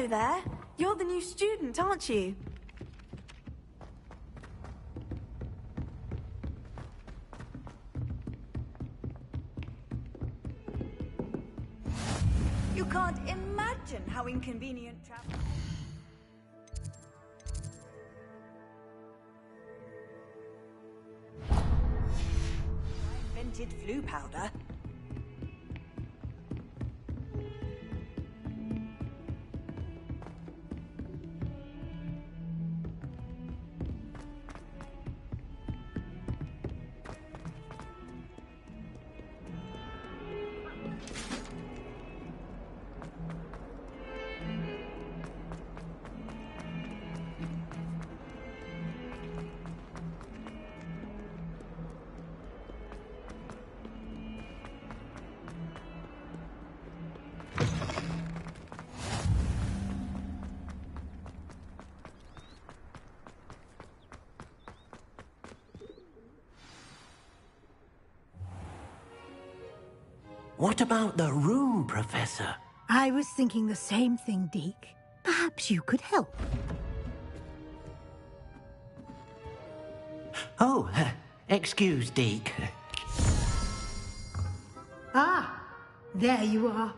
Hello there. You're the new student, aren't you? You can't imagine how inconvenient travel... I invented flu powder. What about the room, Professor? I was thinking the same thing, Deke. Perhaps you could help. Oh, excuse, Deke. Ah, there you are.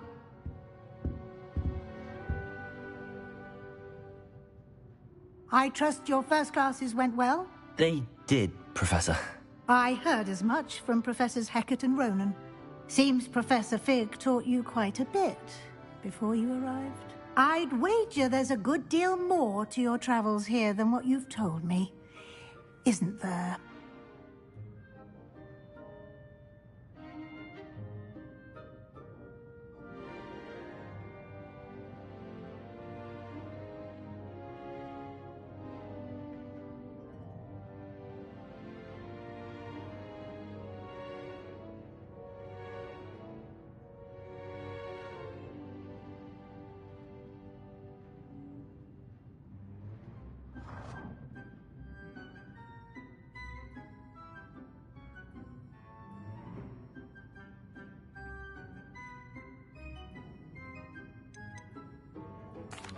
I trust your first classes went well? They did, Professor. I heard as much from Professors Hecat and Ronan. Seems Professor Fig taught you quite a bit before you arrived. I'd wager there's a good deal more to your travels here than what you've told me. Isn't there?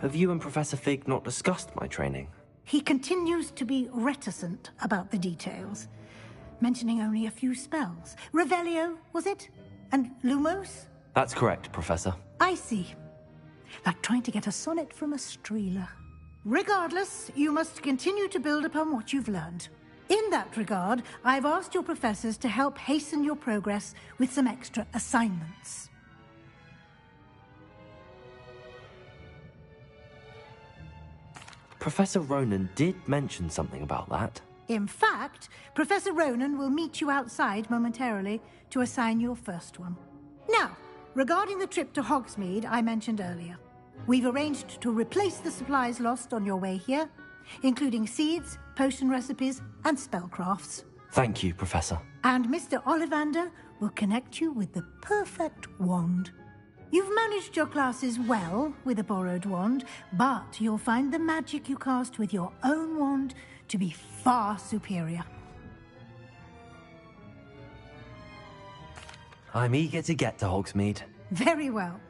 Have you and Professor Fig not discussed my training? He continues to be reticent about the details, mentioning only a few spells. Revelio, was it? And Lumos? That's correct, Professor. I see. Like trying to get a sonnet from a streeler. Regardless, you must continue to build upon what you've learned. In that regard, I've asked your professors to help hasten your progress with some extra assignments. Professor Ronan did mention something about that. In fact, Professor Ronan will meet you outside momentarily to assign your first one. Now, regarding the trip to Hogsmeade I mentioned earlier, we've arranged to replace the supplies lost on your way here, including seeds, potion recipes, and spellcrafts. Thank you, Professor. And Mr. Ollivander will connect you with the perfect wand. You've managed your classes well with a borrowed wand, but you'll find the magic you cast with your own wand to be far superior. I'm eager to get to Hogsmeade. Very well.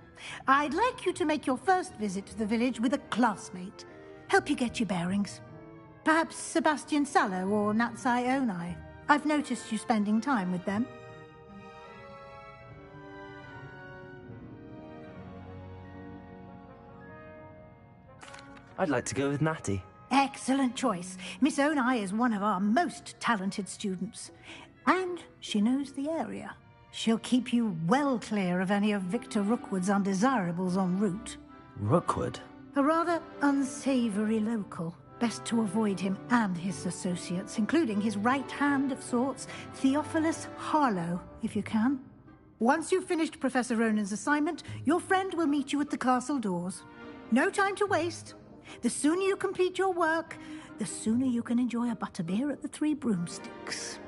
I'd like you to make your first visit to the village with a classmate. Help you get your bearings. Perhaps Sebastian Sallow or Natsai Onai. I've noticed you spending time with them. I'd like to go with Natty. Excellent choice. Miss Onai is one of our most talented students. And she knows the area. She'll keep you well clear of any of Victor Rookwood's undesirables en route. Rookwood? A rather unsavory local. Best to avoid him and his associates, including his right hand of sorts, Theophilus Harlow, if you can. Once you've finished Professor Ronan's assignment, your friend will meet you at the castle doors. No time to waste. The sooner you complete your work, the sooner you can enjoy a butterbeer at the Three Broomsticks.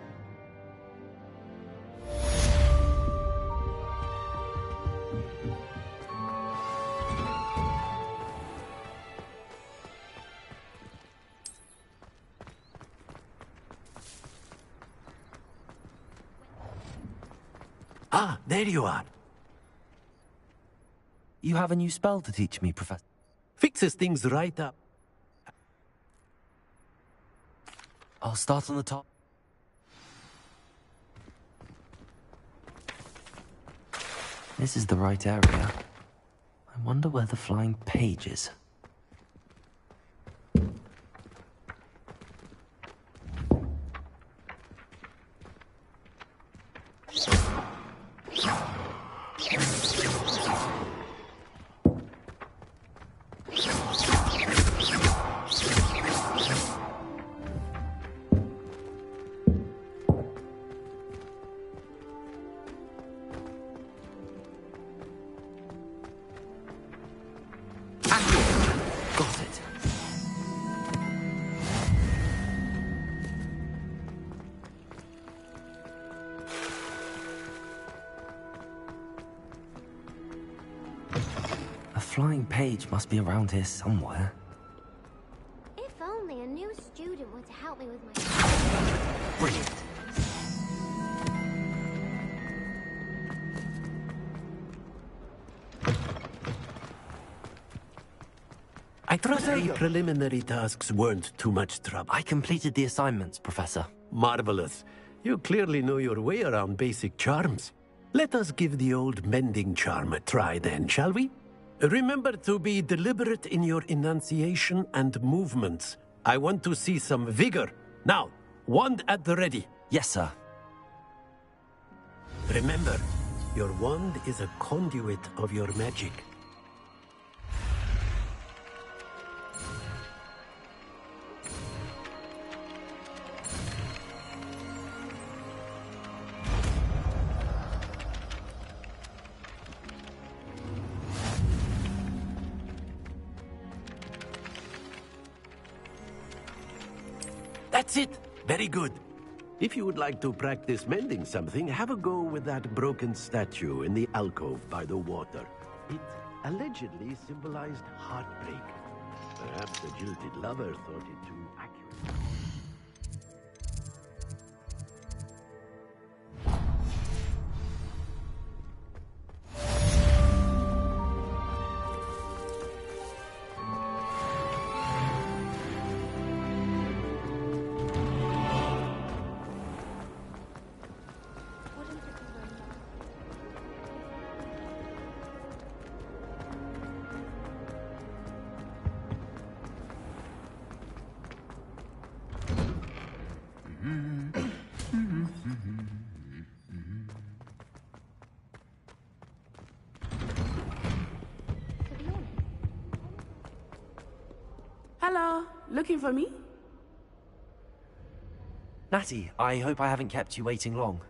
Ah, there you are. You have a new spell to teach me, Professor. Fixes things right up. I'll start on the top. This is the right area. I wonder where the flying page is. Got it. A flying page must be around here somewhere. If only a new student were to help me with my... Brilliant. I trust the preliminary tasks weren't too much trouble. I completed the assignments, Professor. Marvelous. You clearly know your way around basic charms. Let us give the old mending charm a try then, shall we? Remember to be deliberate in your enunciation and movements. I want to see some vigor. Now, wand at the ready. Yes, sir. Remember, your wand is a conduit of your magic. That's it! Very good. If you would like to practice mending something, have a go with that broken statue in the alcove by the water. It allegedly symbolized heartbreak. Perhaps the jilted lover thought it too accurate. Hello, looking for me? Natty, I hope I haven't kept you waiting long.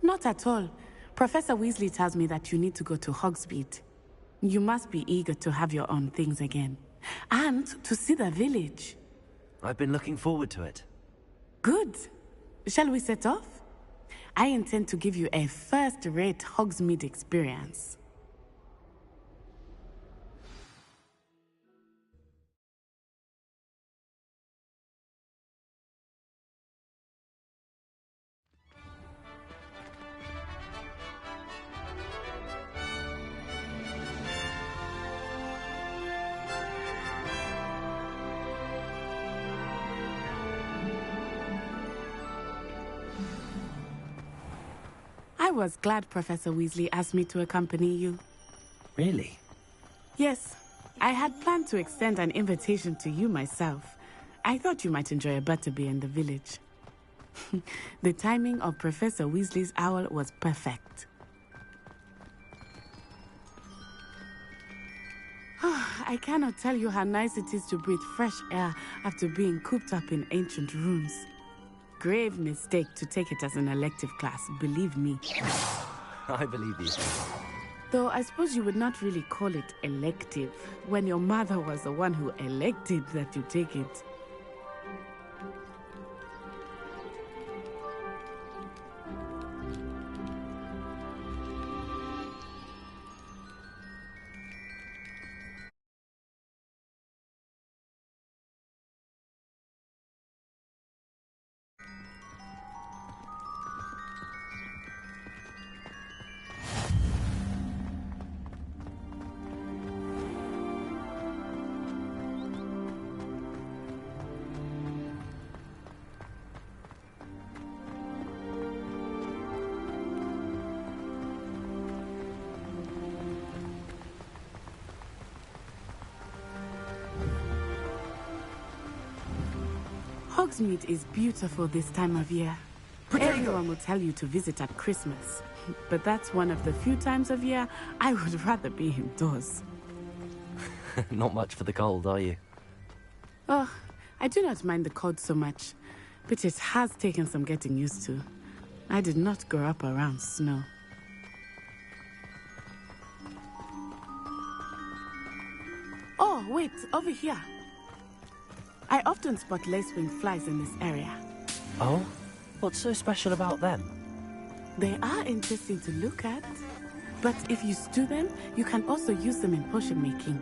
Not at all. Professor Weasley tells me that you need to go to Hogsmeade. You must be eager to have your own things again. And to see the village. I've been looking forward to it. Good. Shall we set off? I intend to give you a first-rate Hogsmeade experience. I was glad Professor Weasley asked me to accompany you. Really? Yes, I had planned to extend an invitation to you myself. I thought you might enjoy a butterbeer in the village. The timing of Professor Weasley's owl was perfect. I cannot tell you how nice it is to breathe fresh air after being cooped up in ancient rooms. Grave mistake to take it as an elective class, believe me. I believe you. Though I suppose you would not really call it elective when your mother was the one who elected that you take it. Hogsmeade is beautiful this time of year. Everyone will tell you to visit at Christmas. But that's one of the few times of year I would rather be indoors. Not much for the cold, are you? Oh, I do not mind the cold so much, but it has taken some getting used to. I did not grow up around snow. Oh, wait, over here. I often spot lacewing flies in this area. Oh? What's so special about them? They are interesting to look at, but if you stew them, you can also use them in potion making.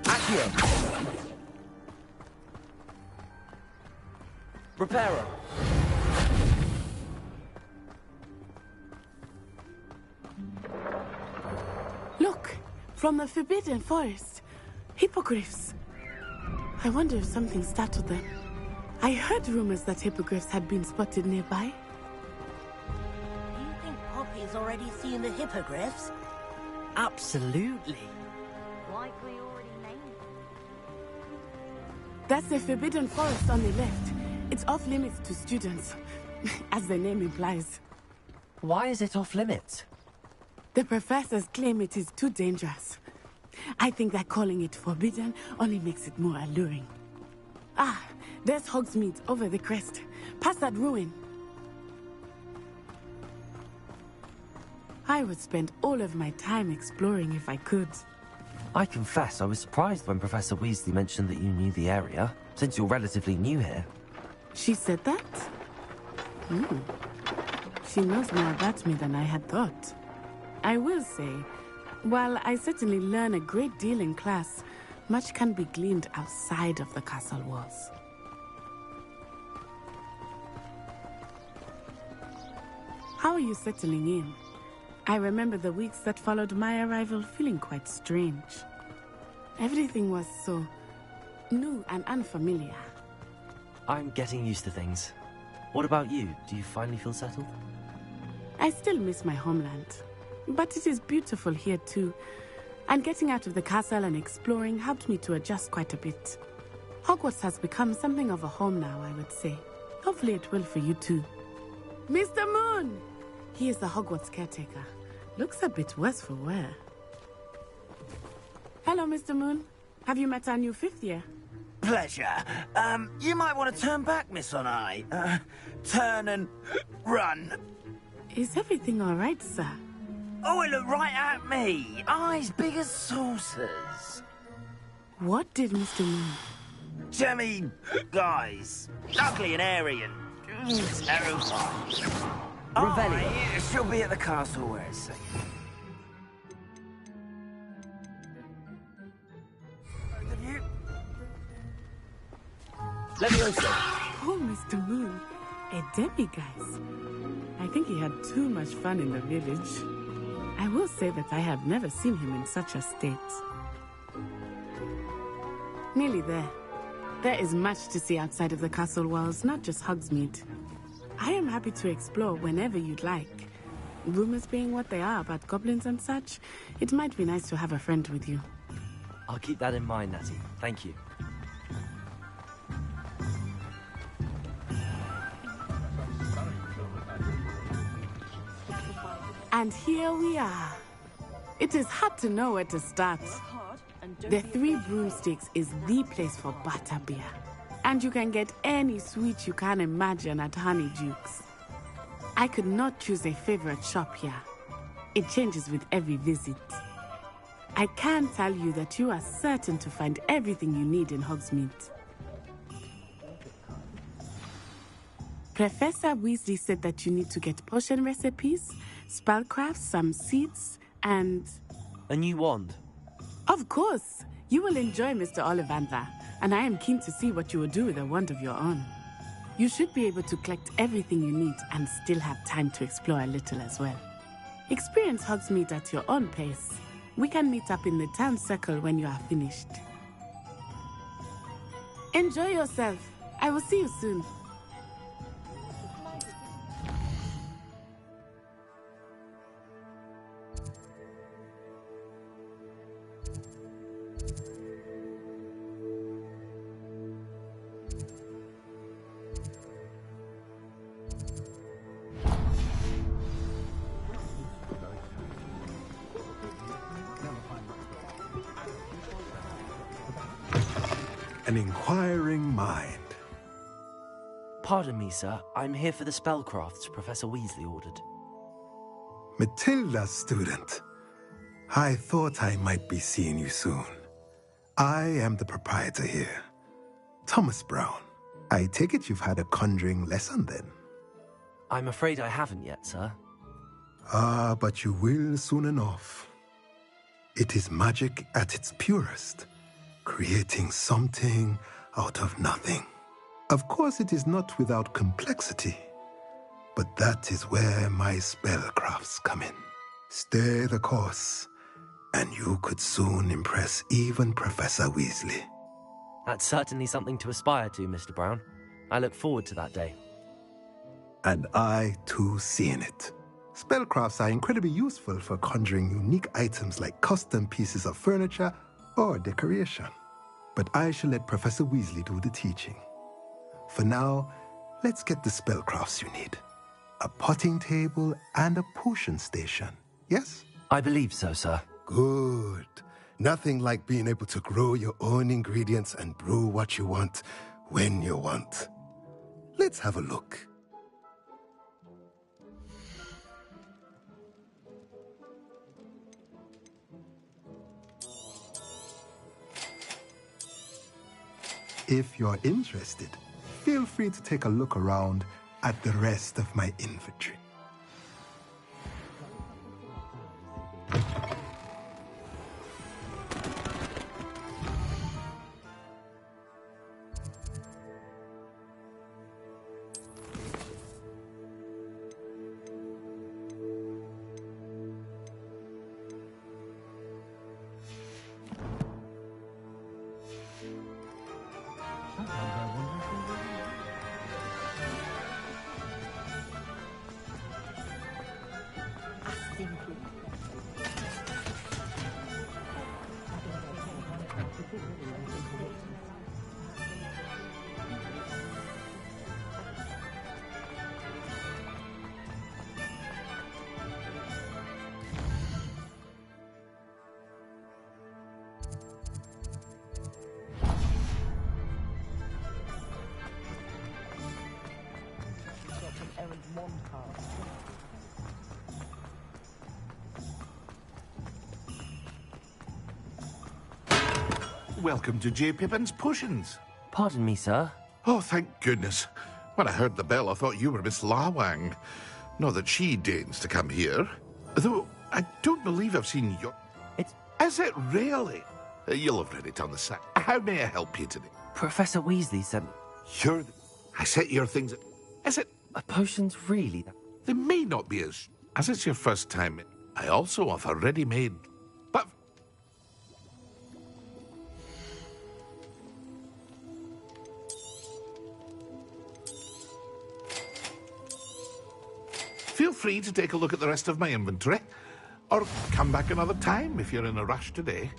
Accio! Reparo! Look, from the Forbidden Forest. Hippogriffs. I wonder if something startled them. I heard rumors that hippogriffs had been spotted nearby. Do you think Poppy's already seen the hippogriffs? Absolutely. Like we already named it. That's the Forbidden Forest on the left. It's off limits to students, as the name implies. Why is it off limits? The professors claim it is too dangerous. I think that calling it forbidden only makes it more alluring. Ah, there's Hogsmeade over the crest. Past that ruin. I would spend all of my time exploring if I could. I confess I was surprised when Professor Weasley mentioned that you knew the area, since you're relatively new here. She said that? She knows more about me than I had thought. I will say, while I certainly learn a great deal in class, much can be gleaned outside of the castle walls. How are you settling in? I remember the weeks that followed my arrival feeling quite strange. Everything was so new and unfamiliar. I'm getting used to things. What about you? Do you finally feel settled? I still miss my homeland, but it is beautiful here too. And getting out of the castle and exploring helped me to adjust quite a bit. Hogwarts has become something of a home now, I would say. Hopefully it will for you too. Mr. Moon! He is the Hogwarts caretaker. Looks a bit worse for wear. Hello, Mr. Moon. Have you met our new fifth year? Pleasure. You might want to turn back, Miss On-Eye. Turn and run. Is everything all right, sir? Oh, it looked right at me. Eyes big as saucers. What did Mr. Moon? Jemmy guys. Ugly and airy and terrifying. Revelio. She'll be at the castle where it's safe. Both of you. Leviosa. Oh, Mr. Moon. A demiguise. I think he had too much fun in the village. I will say that I have never seen him in such a state. Nearly there. There is much to see outside of the castle walls, not just Hogsmeade. I am happy to explore whenever you'd like. Rumors being what they are about goblins and such, it might be nice to have a friend with you. I'll keep that in mind, Natty. Thank you. And here we are. It is hard to know where to start. The Three Broomsticks is the place for butterbeer. And you can get any sweet you can imagine at Honeydukes. I could not choose a favorite shop here. It changes with every visit. I can tell you that you are certain to find everything you need in Hogsmeade. Professor Weasley said that you need to get potion recipes, spellcrafts, some seeds, and... A new wand. Of course! You will enjoy Mr. Ollivander, and I am keen to see what you will do with a wand of your own. You should be able to collect everything you need and still have time to explore a little as well. Experience Hogsmeade at your own pace. We can meet up in the town circle when you are finished. Enjoy yourself. I will see you soon. an inquiring mind. Pardon me, sir. I'm here for the spellcrafts Professor Weasley ordered. Matilda's student. I thought I might be seeing you soon. I am the proprietor here, Thomas Brown. I take it you've had a conjuring lesson then? I'm afraid I haven't yet, sir. Ah, but you will soon enough. It is magic at its purest, creating something out of nothing. Of course, it is not without complexity, but that is where my spellcrafts come in. Stay the course, and you could soon impress even Professor Weasley. That's certainly something to aspire to, Mr. Brown. I look forward to that day. And I, too, seeing it. Spellcrafts are incredibly useful for conjuring unique items like custom pieces of furniture or decoration. But I shall let Professor Weasley do the teaching. For now, let's get the spellcrafts you need. A potting table and a potion station, yes? I believe so, sir. Good. Nothing like being able to grow your own ingredients and brew what you want when you want. Let's have a look. If you're interested, feel free to take a look around at the rest of my inventory. Welcome to J. Pippin's Potions. Pardon me, sir. Oh, thank goodness. When I heard the bell, I thought you were Miss Lawang. Not that she deigns to come here. Though, I don't believe I've seen your... Is it really? You'll have read it on the side. How may I help you today? Professor Weasley sent... I set your things... Is it... Potions, really? They may not be as it's your first time. I also offer ready-made... But... Feel free to take a look at the rest of my inventory. Or come back another time if you're in a rush today.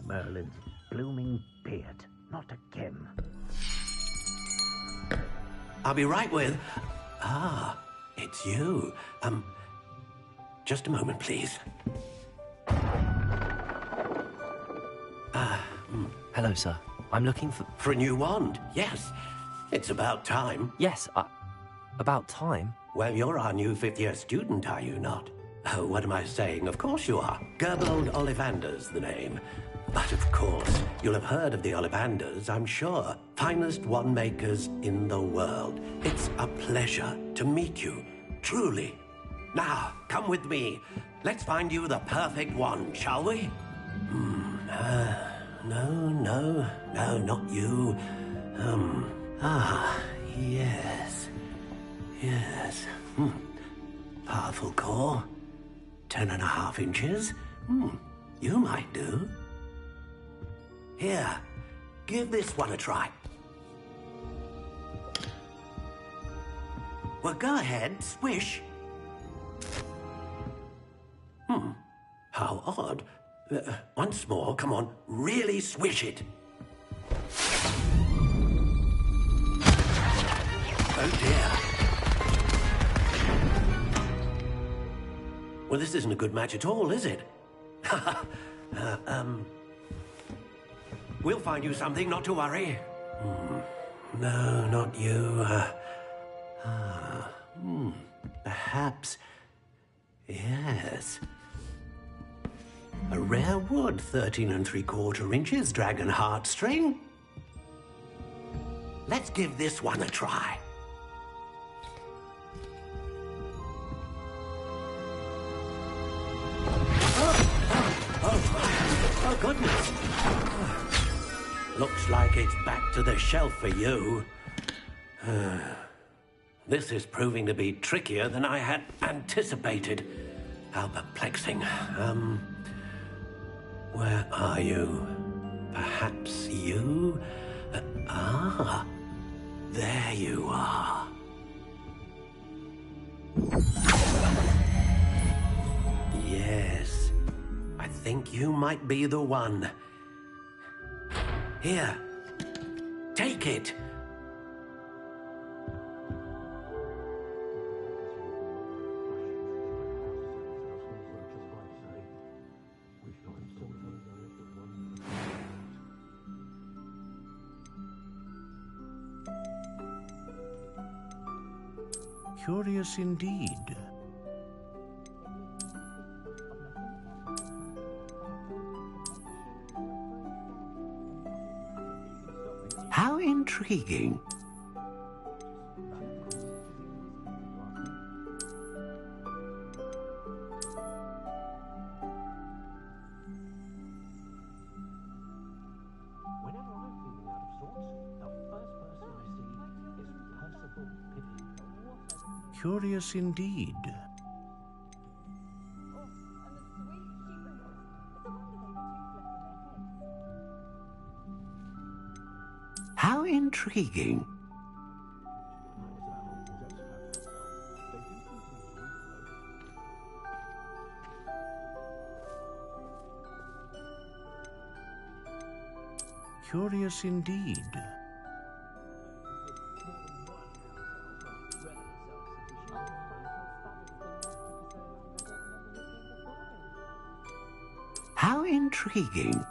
Merlin's blooming beard. Not again. I'll be right with... Ah, it's you. Just a moment, please. Hello, sir. I'm looking for... For a new wand, yes. It's about time. Yes, about time? Well, you're our new fifth-year student, are you not? Oh, what am I saying? Of course you are. Gerbold Ollivander's the name. But of course, you'll have heard of the Ollivanders, I'm sure. Finest wand makers in the world. It's a pleasure to meet you, truly. Now, come with me. Let's find you the perfect wand, shall we? No, not you. Yes. Powerful core. 10.5 inches. You might do. Here, give this one a try. Well, go ahead, swish. How odd. Once more, come on, really swish it. Oh dear. Well, this isn't a good match at all, is it? We'll find you something, not to worry. No, not you. Perhaps. Yes. A rare wood, 13 3/4 inches, dragon heartstring. Let's give this one a try. Oh, goodness. Looks like it's back to the shelf for you. This is proving to be trickier than I had anticipated. How perplexing. Where are you? Perhaps you? There you are. Yes, I think you might be the one. Here, take it. Curious indeed. How intriguing. Curious indeed. How intriguing. Curious indeed. How intriguing.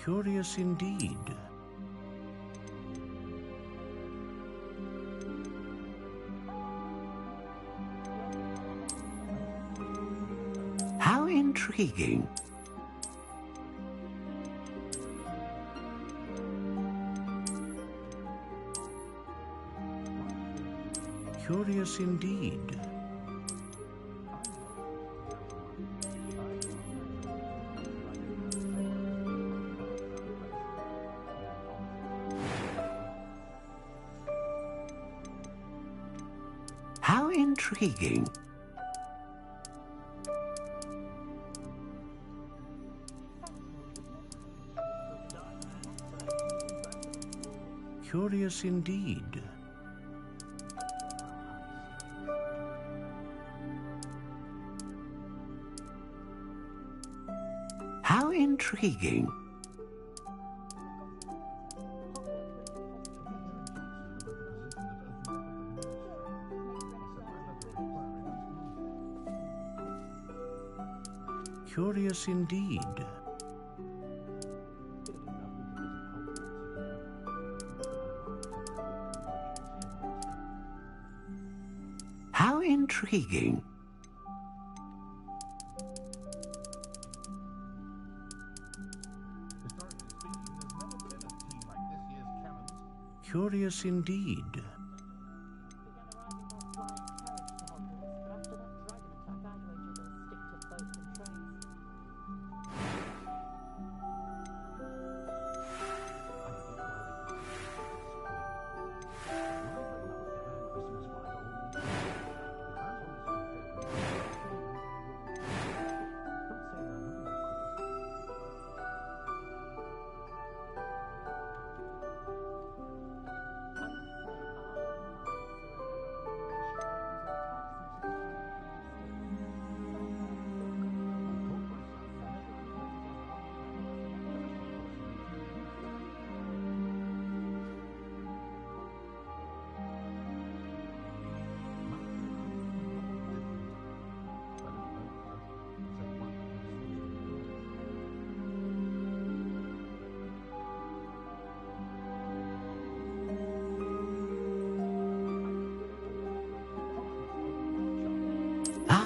Curious indeed. How intriguing. Curious indeed. How intriguing. Curious indeed. How intriguing. Curious indeed. How intriguing. Curious indeed.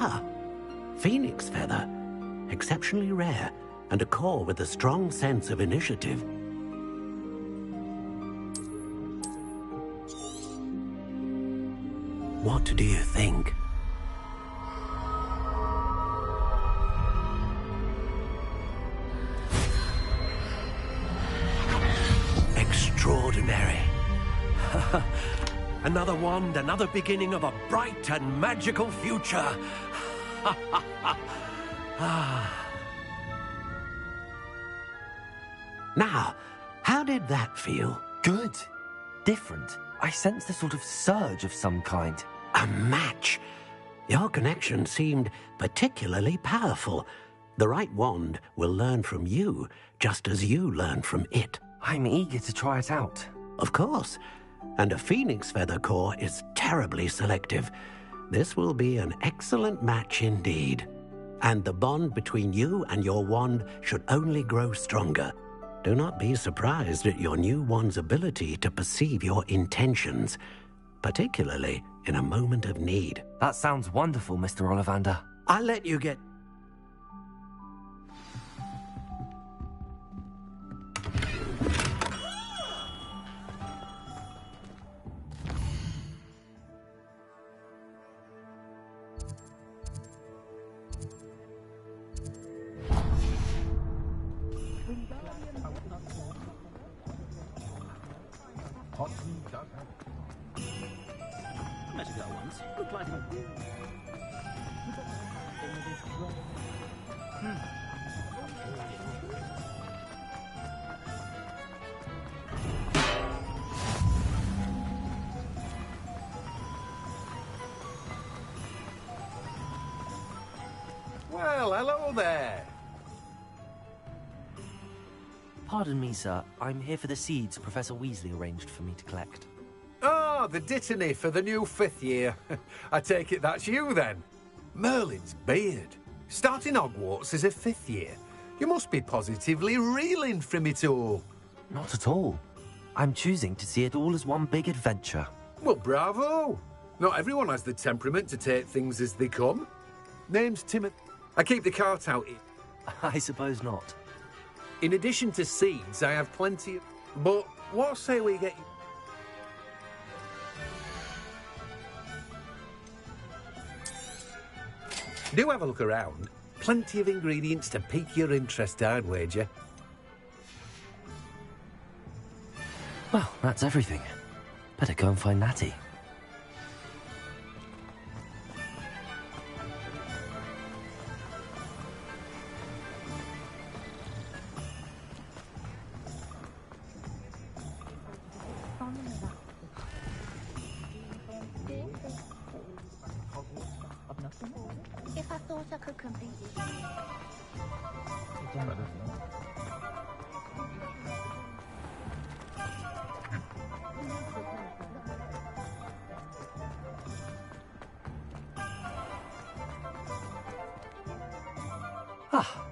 Ah, phoenix feather. Exceptionally rare, and a core with a strong sense of initiative. What do you think? Extraordinary. Another wand, another beginning of a bright and magical future. Now, how did that feel? Good. Different. I sensed a sort of surge of some kind. A match. Your connection seemed particularly powerful. The right wand will learn from you, just as you learn from it. I'm eager to try it out. Of course. And a phoenix feather core is terribly selective. This will be an excellent match indeed. And the bond between you and your wand should only grow stronger. Do not be surprised at your new wand's ability to perceive your intentions, particularly in a moment of need. That sounds wonderful, Mr. Ollivander. I'll let you get... Well, hello there. Pardon me, sir. I'm here for the seeds Professor Weasley arranged for me to collect. Oh, the dittany for the new 5th year. I take it that's you, then. Merlin's beard. Starting Hogwarts as a 5th year. You must be positively reeling from it all. Not at all. I'm choosing to see it all as one big adventure. Well, bravo. Not everyone has the temperament to take things as they come. Name's Timothy. I keep the cart out here. I suppose not. In addition to seeds, I have plenty of... But what say we get... Do have a look around. Plenty of ingredients to pique your interest, I'd wager. Well, that's everything. Better go and find Natty. If I thought I could convince you. Ah,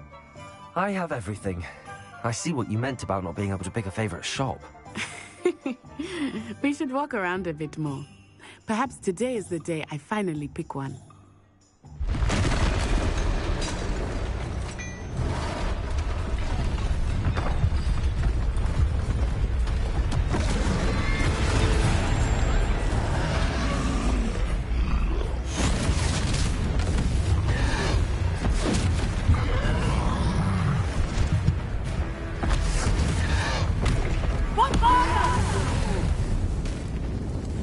I have everything. I see what you meant about not being able to pick a favorite shop. We should walk around a bit more. Perhaps today is the day I finally pick one.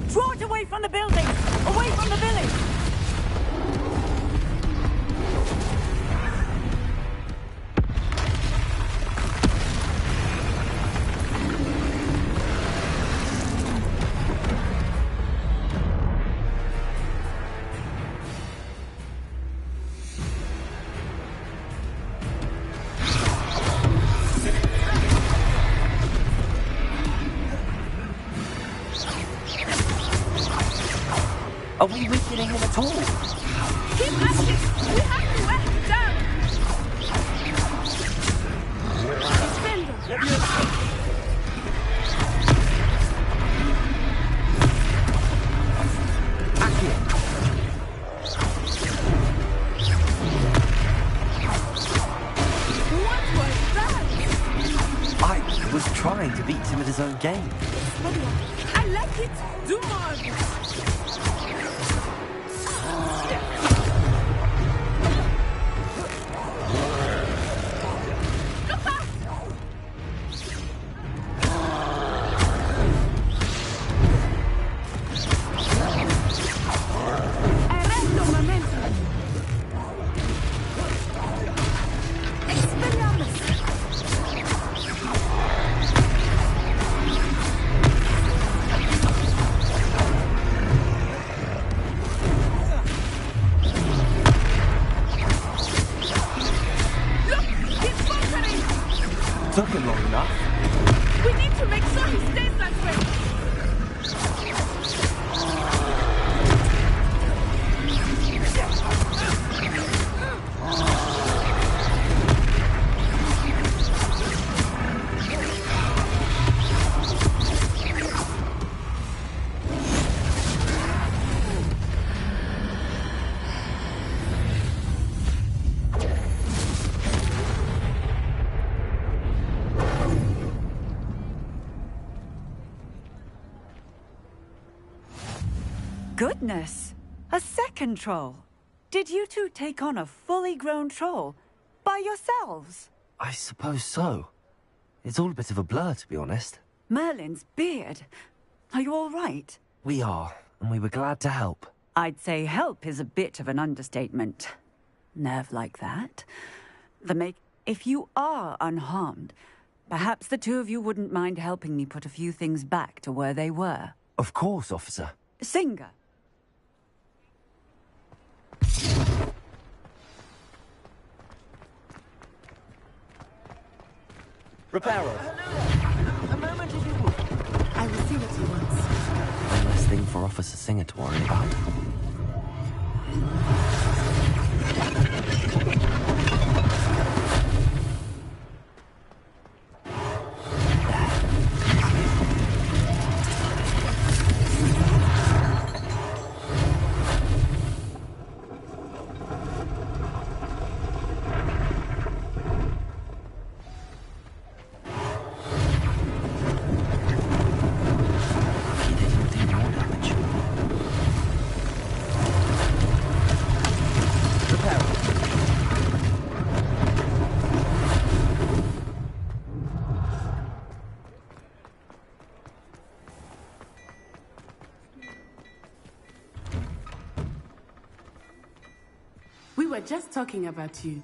Draw it away from the building! Away from the village! Are we weakening him at all? Keep at it! We have to wear him down! game. I like it. Do more of Took him long enough. We need to make sure he stays that way. Goodness! A second troll! Did you two take on a fully grown troll? By yourselves? I suppose so. It's all a bit of a blur, to be honest. Merlin's beard. Are you all right? We are, and we were glad to help. I'd say help is a bit of an understatement. Nerve like that. If you are unharmed, perhaps the two of you wouldn't mind helping me put a few things back to where they were. Of course, officer. Singer. Reparo. A moment if you would. I will see what he wants. One less thing for Officer Singer to worry about. We were just talking about you.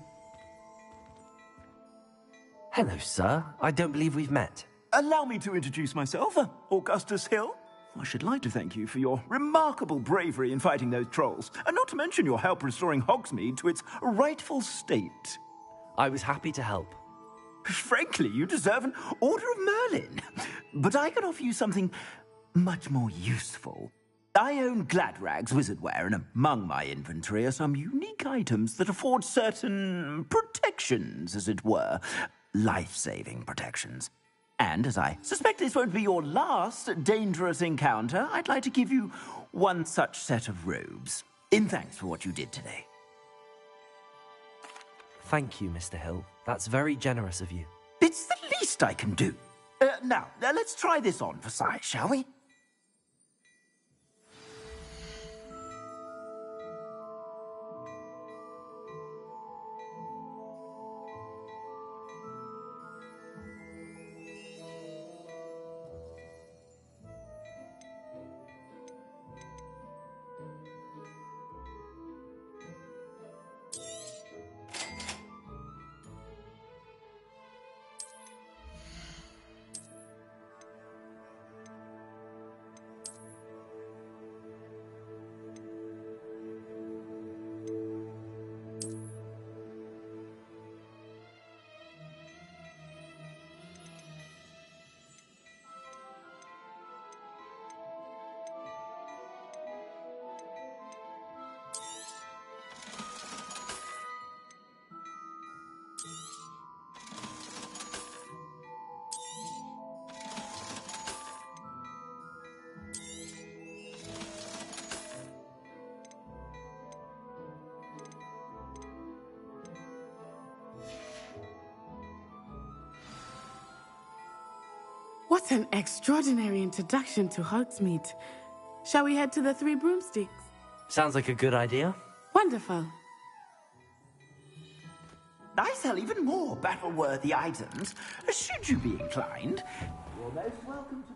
Hello, sir. I don't believe we've met. Allow me to introduce myself, Augustus Hill. I should like to thank you for your remarkable bravery in fighting those trolls, and not to mention your help restoring Hogsmeade to its rightful state. I was happy to help. Frankly, you deserve an Order of Merlin. But I can offer you something much more useful. I own Gladrag's wizardware, and among my inventory are some unique items that afford certain protections, as it were. Life-saving protections. And as I suspect this won't be your last dangerous encounter, I'd like to give you one such set of robes, in thanks for what you did today. Thank you, Mr. Hill. That's very generous of you. It's the least I can do. Now, let's try this on for size, shall we? What an extraordinary introduction to Hogsmeade. Shall we head to the Three Broomsticks? Sounds like a good idea. Wonderful. I sell even more battle-worthy items. Should you be inclined, you're most welcome to...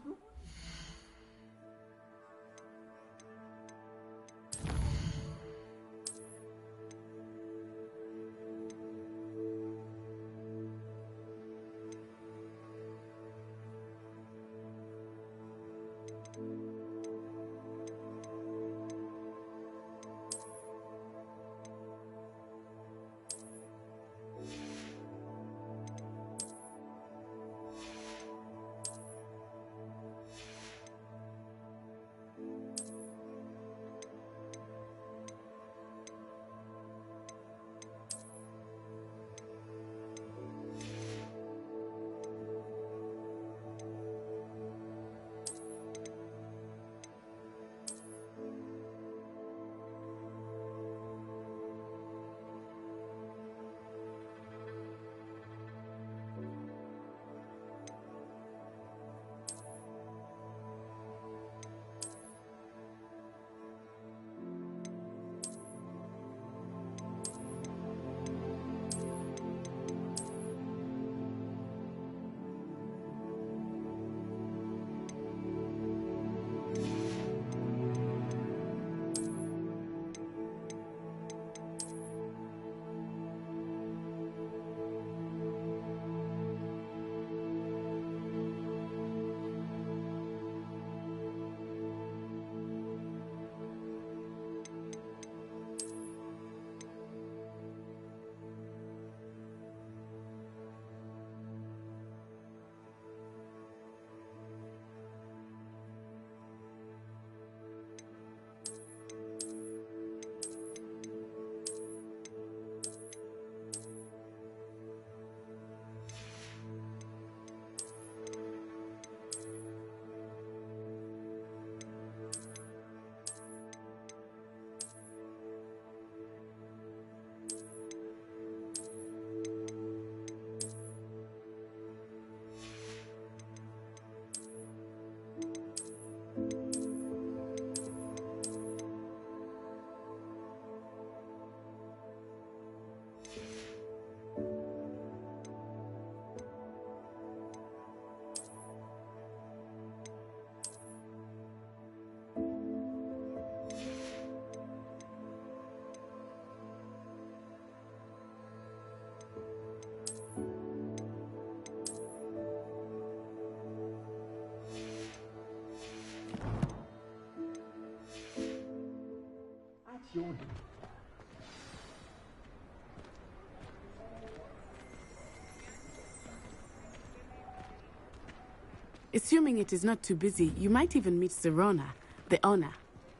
Assuming it is not too busy, you might even meet Serona, the owner.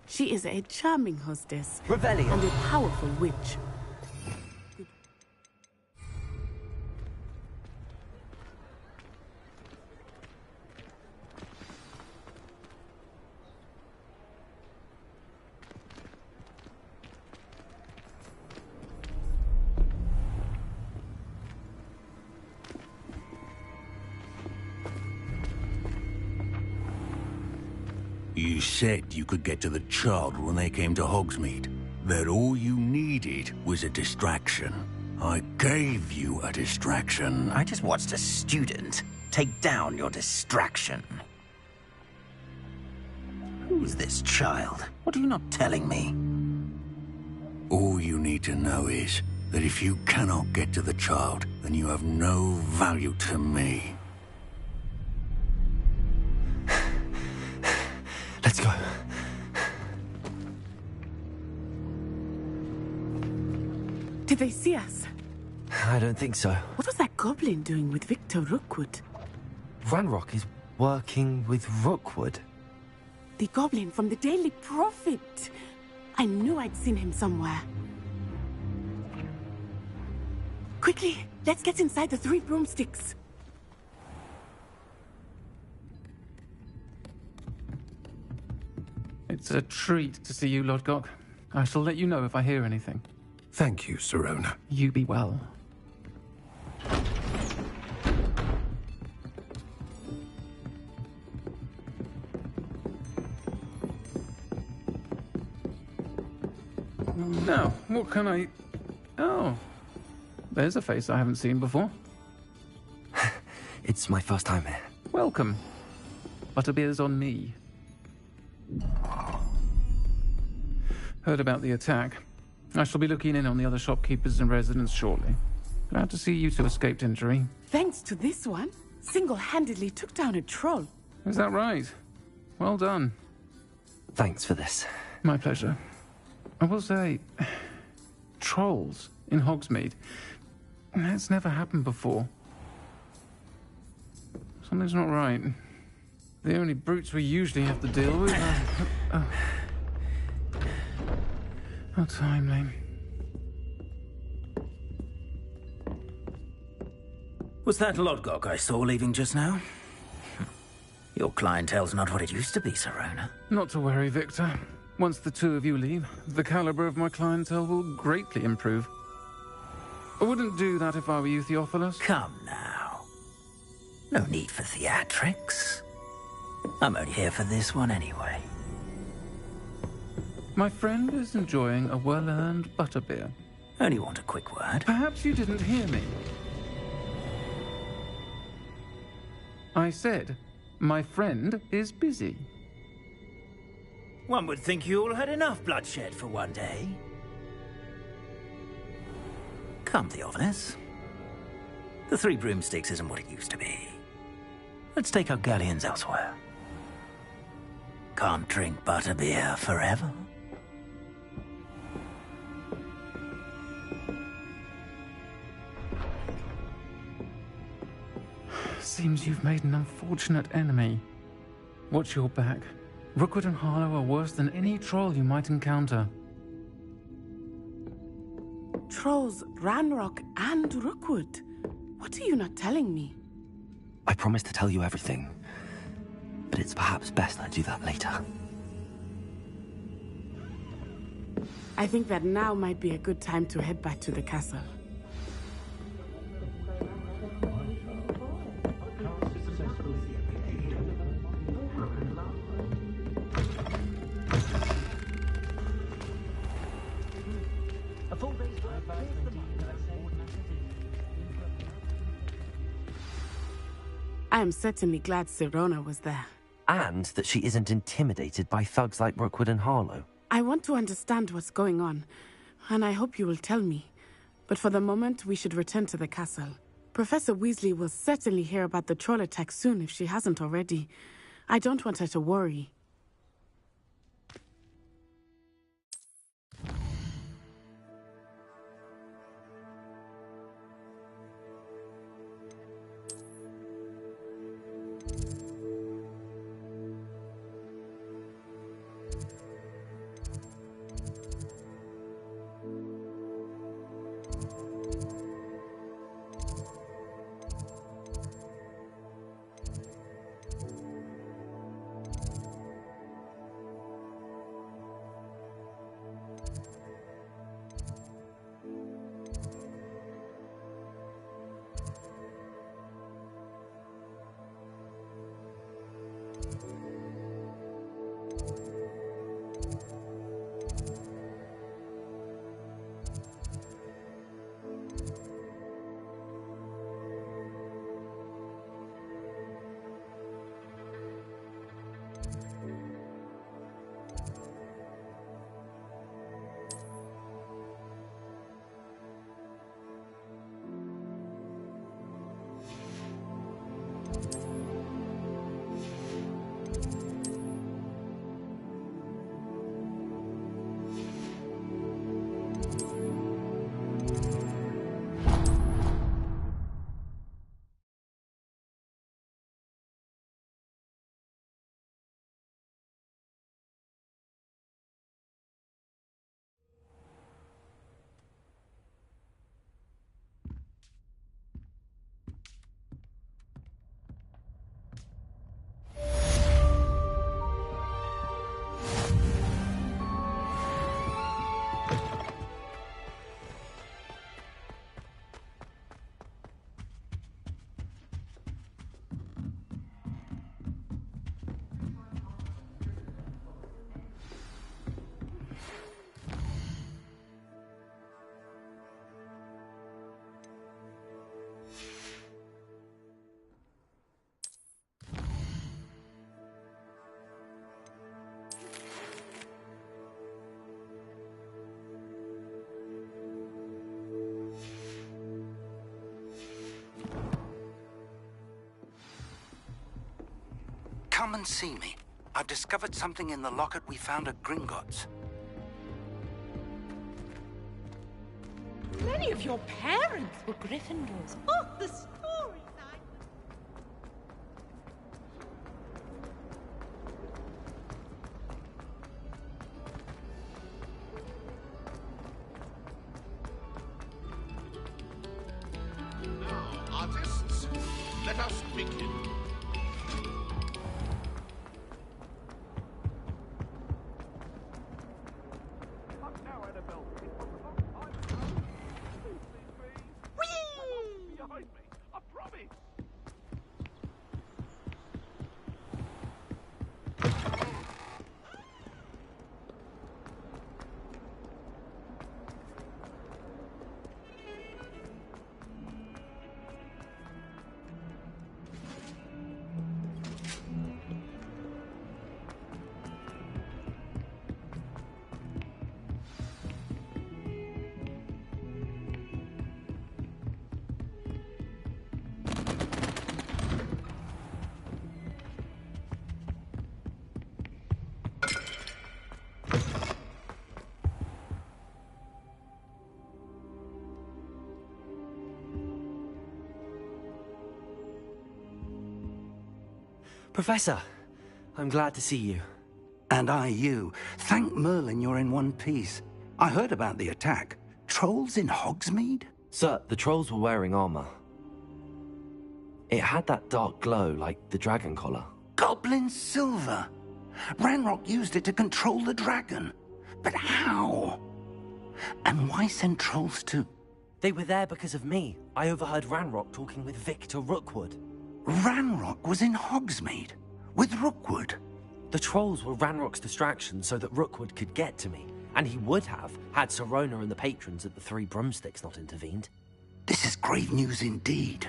She is a charming hostess. Revelio. And a powerful witch. You said you could get to the child when they came to Hogsmeade. That all you needed was a distraction. I gave you a distraction. I just watched a student take down your distraction. Who's this child? What are you not telling me? All you need to know is that if you cannot get to the child, then you have no value to me. Let's go. Did they see us? I don't think so. What was that goblin doing with Victor Rookwood? Ranrock is working with Rookwood. The goblin from the Daily Prophet. I knew I'd seen him somewhere. Quickly, let's get inside the Three Broomsticks. It's a treat to see you, Lodgok. I shall let you know if I hear anything. Thank you, Serona. You be well. Now, what can I... Oh, there's a face I haven't seen before. It's my first time here. Welcome. Butterbeer's on me. Heard about the attack. I shall be looking in on the other shopkeepers and residents shortly. Glad to see you two escaped injury. Thanks to this one, single-handedly took down a troll. Is that right? Well done. Thanks for this. My pleasure. I will say, trolls in Hogsmeade. That's never happened before. Something's not right. The only brutes we usually have to deal with are... How timely. Was that Lodgok I saw leaving just now? Your clientele's not what it used to be, Sirona. Not to worry, Victor. Once the two of you leave, the caliber of my clientele will greatly improve. I wouldn't do that if I were you, Theophilus. Come now. No need for theatrics. I'm only here for this one anyway. My friend is enjoying a well-earned butterbeer. Only want a quick word. Perhaps you didn't hear me. I said, my friend is busy. One would think you all had enough bloodshed for one day. Come, Theophilus. The Three Broomsticks isn't what it used to be. Let's take our galleons elsewhere. Can't drink butterbeer forever. Seems you've made an unfortunate enemy. Watch your back. Rookwood and Harlow are worse than any troll you might encounter. Trolls, Ranrock, and Rookwood. What are you not telling me? I promise to tell you everything, but it's perhaps best I do that later. I think that now might be a good time to head back to the castle. I am certainly glad Sirona was there. And that she isn't intimidated by thugs like Rookwood and Harlow. I want to understand what's going on, and I hope you will tell me. But for the moment, we should return to the castle. Professor Weasley will certainly hear about the troll attack soon if she hasn't already. I don't want her to worry. come and see me. I've discovered something in the locket we found at Gringotts. Many of your parents were Gryffindors. Oh, the stories Now, artists, let us begin. Professor, I'm glad to see you. And I you. Thank Merlin you're in one piece. I heard about the attack. Trolls in Hogsmeade? Sir, the trolls were wearing armor. It had that dark glow like the dragon collar. Goblin silver. Ranrock used it to control the dragon. But how? And why send trolls to... They were there because of me. I overheard Ranrock talking with Victor Rookwood. Ranrock was in Hogsmeade? With Rookwood? The trolls were Ranrock's distraction so that Rookwood could get to me. And he would have, had Sirona and the patrons at the Three Broomsticks not intervened. This is grave news indeed.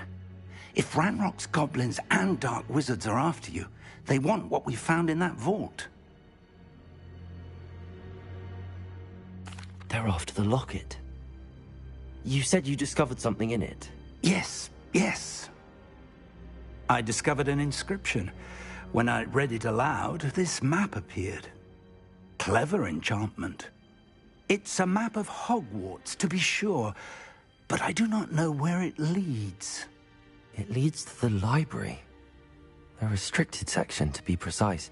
If Ranrock's goblins and dark wizards are after you, they want what we found in that vault. They're after the locket. You said you discovered something in it. Yes, yes. I discovered an inscription. When I read it aloud, this map appeared. Clever enchantment. It's a map of Hogwarts, to be sure, but I do not know where it leads. It leads to the library. A restricted section, to be precise,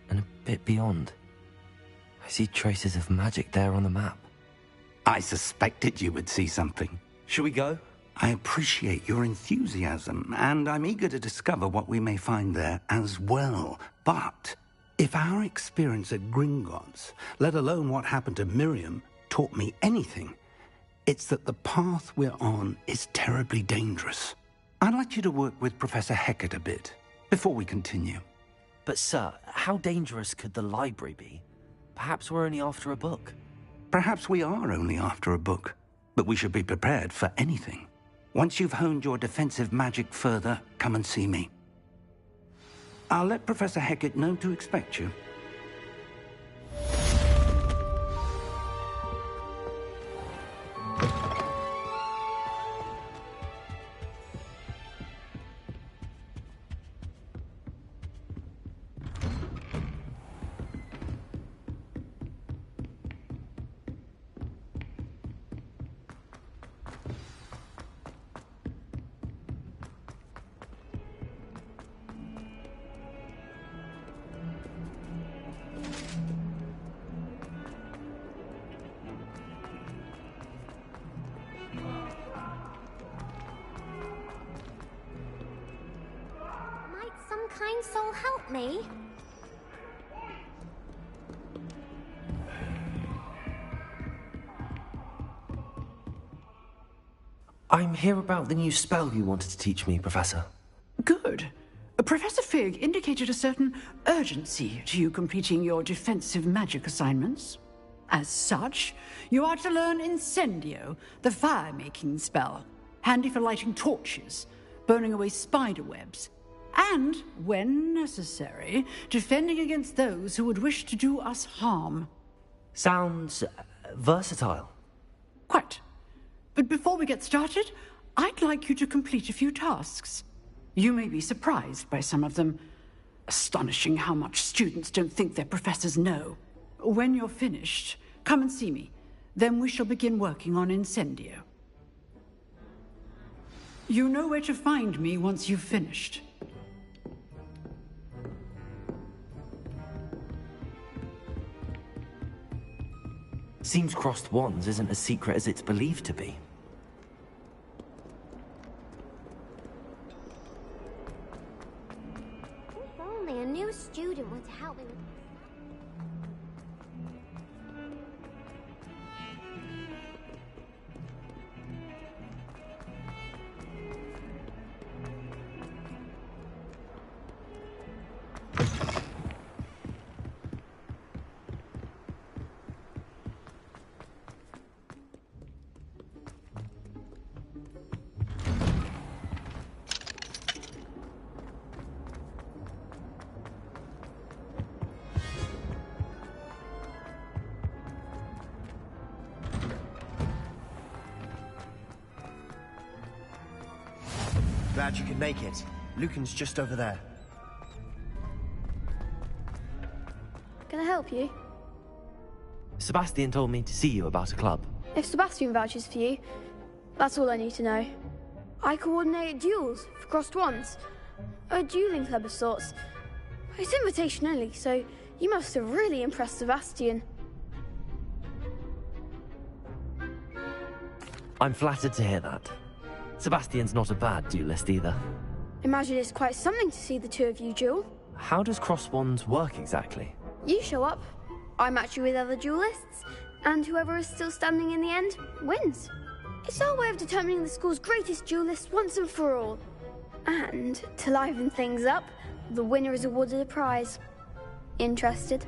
and a bit beyond. I see traces of magic there on the map. I suspected you would see something. Shall we go? I appreciate your enthusiasm, and I'm eager to discover what we may find there as well. But if our experience at Gringotts, let alone what happened to Miriam, taught me anything, it's that the path we're on is terribly dangerous. I'd like you to work with Professor Hecat a bit, before we continue. But sir, how dangerous could the library be? Perhaps we're only after a book. Perhaps we are only after a book, but we should be prepared for anything. Once you've honed your defensive magic further, come and see me. I'll let Professor Hecat know to expect you. Kind soul help me? I'm here about the new spell you wanted to teach me, Professor. Good. Professor Fig indicated a certain urgency to you completing your defensive magic assignments. As such, you are to learn Incendio, the fire-making spell, handy for lighting torches, burning away spider webs, and, when necessary, defending against those who would wish to do us harm. Sounds versatile. Quite. But before we get started, I'd like you to complete a few tasks. You may be surprised by some of them. Astonishing how much students don't think their professors know. When you're finished, come and see me. Then we shall begin working on Incendio. You know where to find me once you've finished. Seems crossed wands isn't as secret as it's believed to be. If only a new student were to help me with Glad you could make it. Lucan's just over there. Can I help you? Sebastian told me to see you about a club. If Sebastian vouches for you, that's all I need to know. I coordinate duels for crossed wands. A dueling club of sorts. It's invitation only, so you must have really impressed Sebastian. I'm flattered to hear that. Sebastian's not a bad duelist either. Imagine it's quite something to see the two of you duel. How does cross wands work exactly? You show up, I match you with other duelists, and whoever is still standing in the end wins. It's our way of determining the school's greatest duelist once and for all. And to liven things up, the winner is awarded a prize. Interested?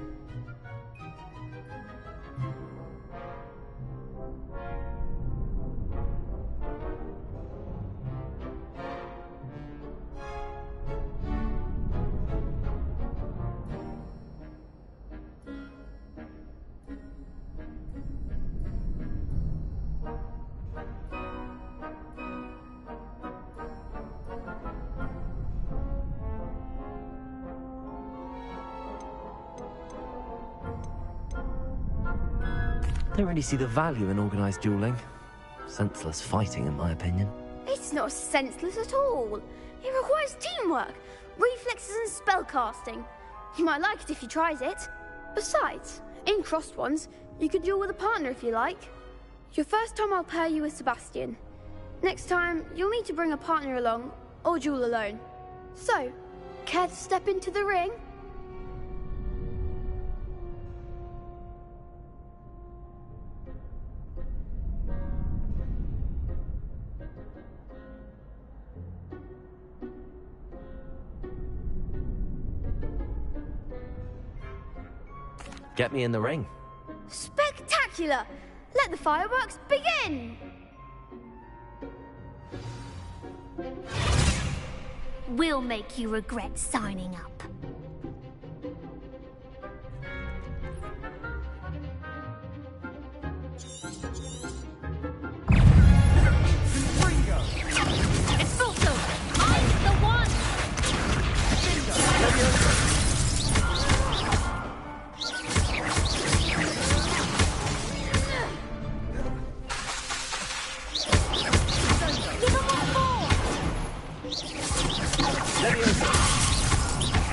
I don't really see the value in organised dueling. Senseless fighting, in my opinion. It's not senseless at all. It requires teamwork, reflexes and spellcasting. You might like it if you tried it. Besides, in crossed ones, you could duel with a partner if you like. Your first time I'll pair you with Sebastian. Next time, you'll need to bring a partner along, or duel alone. So, care to step into the ring? Get me in the ring. Spectacular! Let the fireworks begin! We'll make you regret signing up. It's Fulso! I'm the one!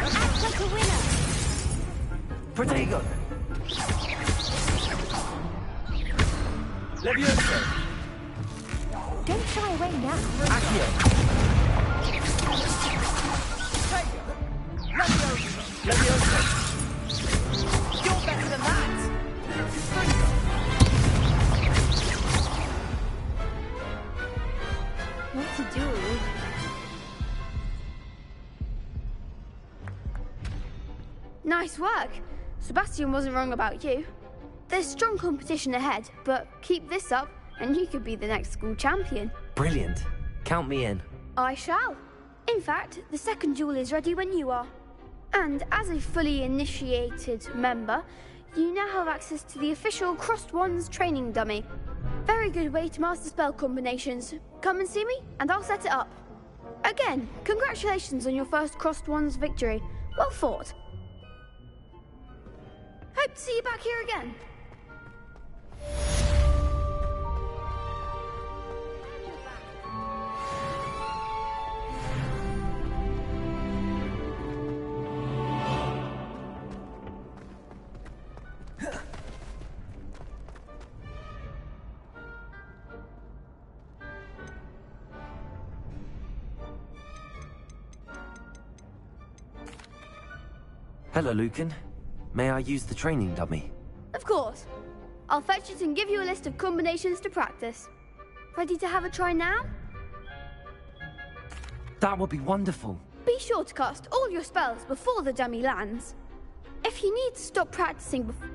Act like a winner! Protego! Levioso! Don't shy away now. Accio! Levioso! You're better than that! What to do? Nice work. Sebastian wasn't wrong about you. There's strong competition ahead, but keep this up and you could be the next school champion. Brilliant. Count me in. I shall. In fact, the second duel is ready when you are. And as a fully initiated member, you now have access to the official Crossed Wands training dummy. Very good way to master spell combinations. Come and see me, and I'll set it up. Again, congratulations on your first Crossed Wands victory. Well fought. Hope to see you back here again. Hello, Lucan. May I use the training dummy? Of course. I'll fetch it and give you a list of combinations to practice. Ready to have a try now? That would be wonderful. Be sure to cast all your spells before the dummy lands. If you need to stop practicing before...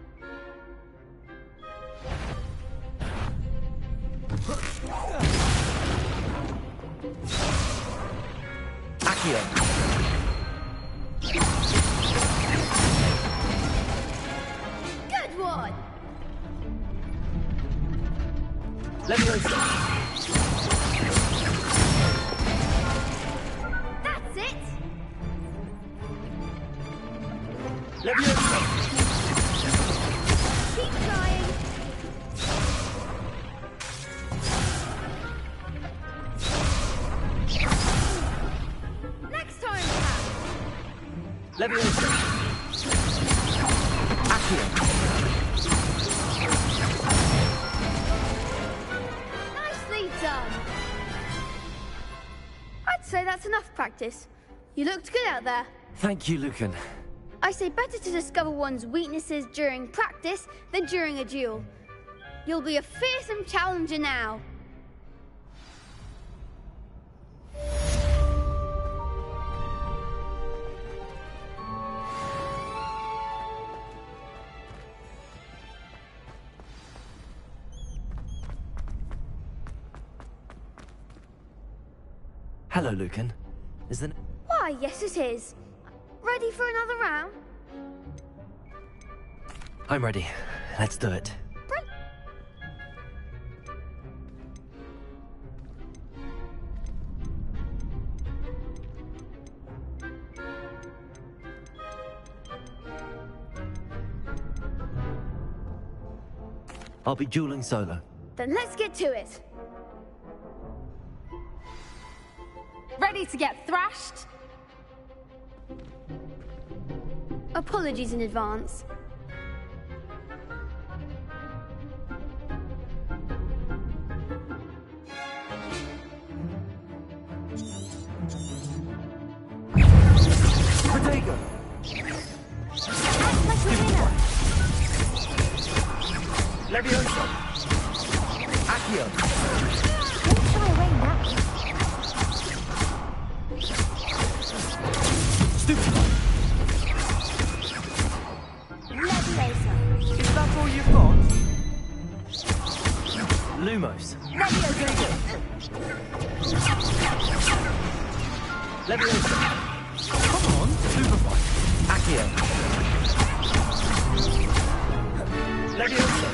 Accio. Good one! Leviosa. That's it! Leviosa. Keep trying. Next time, perhaps. Leviosa. Accio. Nicely done. I'd say that's enough practice. You looked good out there. Thank you, Lucan. I say better to discover one's weaknesses during practice than during a duel. You'll be a fearsome challenger now. Hello, Lucan. Is there... Why, yes it is. Ready for another round? I'm ready. Let's do it. I'll be dueling solo. Then let's get to it. Ready to get thrashed? Apologies in advance. Protego! Leviosa! Accio! Don't shy away now. Stupefy! Leviosa. Is that all you've got? Lumos! Leviosa! Come on! Stupefy! Accio! Leviosa!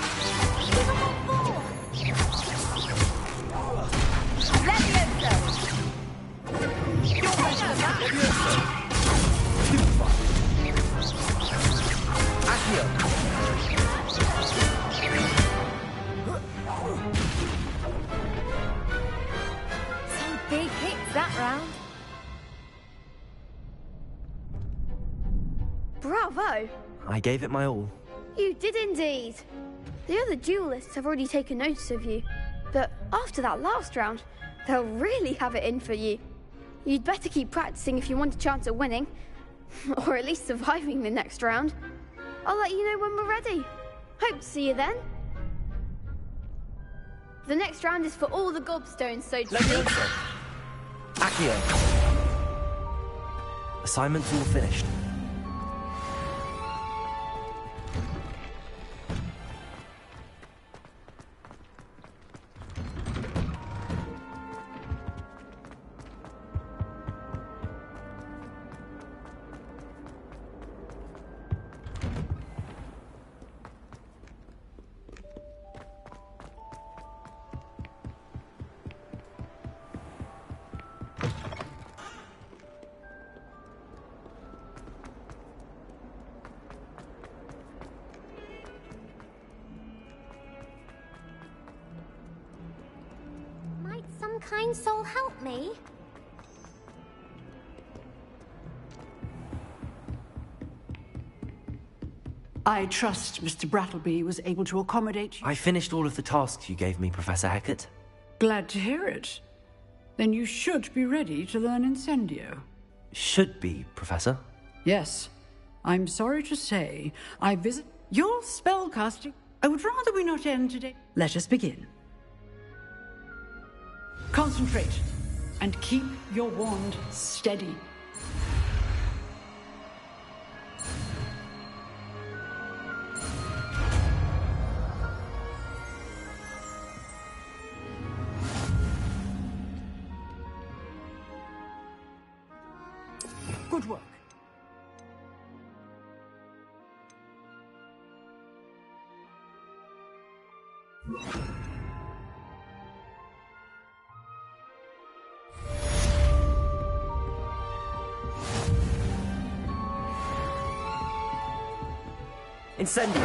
Some big hits that round. Bravo! I gave it my all. You did indeed. The other duelists have already taken notice of you, but after that last round, they'll really have it in for you. You'd better keep practicing if you want a chance at winning, or at least surviving the next round. I'll let you know when we're ready. Hope to see you then. The next round is for all the gobstones, so to speak. Accio! Assignment's all finished. kind soul help me? I trust Mr. Brattleby was able to accommodate you. I finished all of the tasks you gave me, Professor Hecat. Glad to hear it. Then you should be ready to learn Incendio. Should be, Professor. Yes. I'm sorry to say, I visit your spellcasting. I would rather we not end today. Let us begin. Concentrate and keep your wand steady. Good work. Incendio!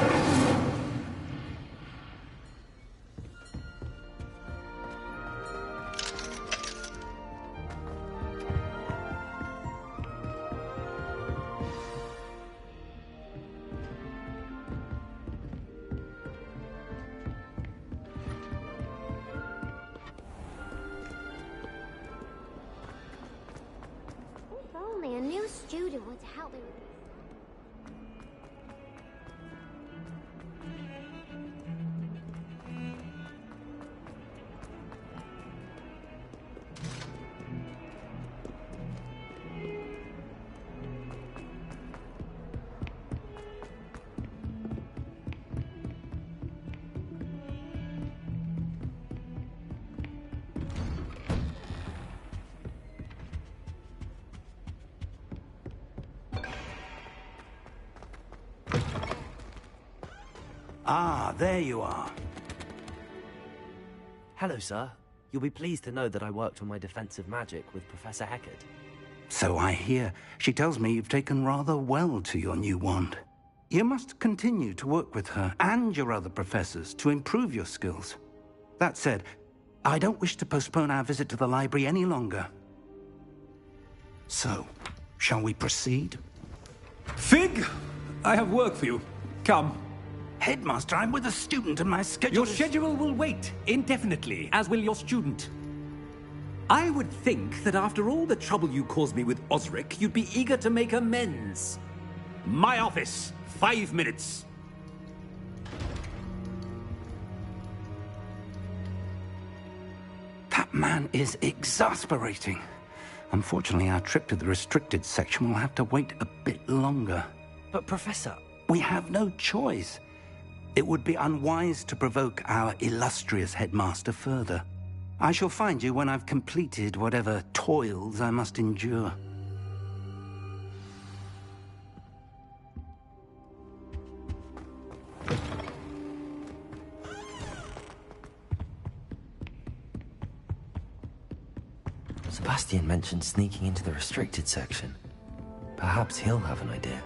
If only a new student were to help me with this. Ah, there you are. Hello, sir. You'll be pleased to know that I worked on my defensive magic with Professor Hecat. So I hear. She tells me you've taken rather well to your new wand. You must continue to work with her and your other professors to improve your skills. That said, I don't wish to postpone our visit to the library any longer. So, shall we proceed? Fig, I have work for you. Come. Headmaster, I'm with a student and my schedule Your schedule will wait indefinitely, as will your student. I would think that after all the trouble you caused me with Osric, you'd be eager to make amends. My office, 5 minutes. That man is exasperating. Unfortunately, our trip to the restricted section will have to wait a bit longer. But, Professor... We have no choice. It would be unwise to provoke our illustrious headmaster further. I shall find you when I've completed whatever toils I must endure. Sebastian mentioned sneaking into the restricted section. Perhaps he'll have an idea.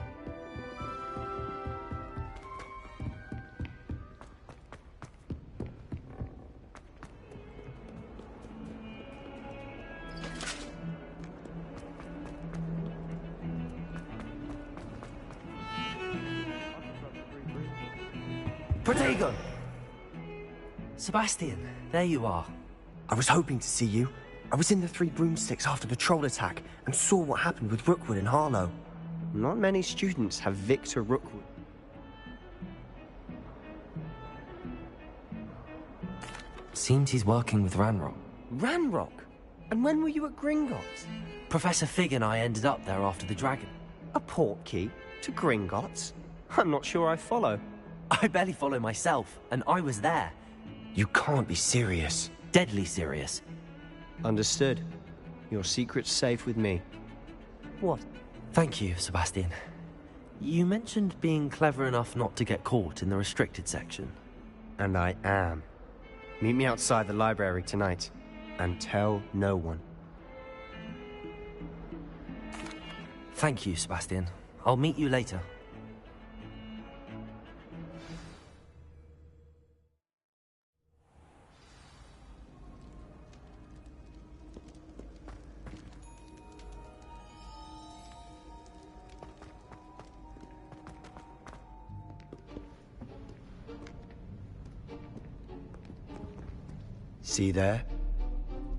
Protego! Sebastian, there you are. I was hoping to see you. I was in the Three Broomsticks after the troll attack and saw what happened with Rookwood and Harlow. Not many students have Victor Rookwood. Seems he's working with Ranrock. Ranrock? And when were you at Gringotts? Professor Fig and I ended up there after the dragon. A portkey? To Gringotts? I'm not sure I follow. I barely follow myself, and I was there. You can't be serious. Deadly serious. Understood. Your secret's safe with me. What? Thank you, Sebastian. You mentioned being clever enough not to get caught in the restricted section. And I am. Meet me outside the library tonight, and tell no one. Thank you, Sebastian. I'll meet you later. See there?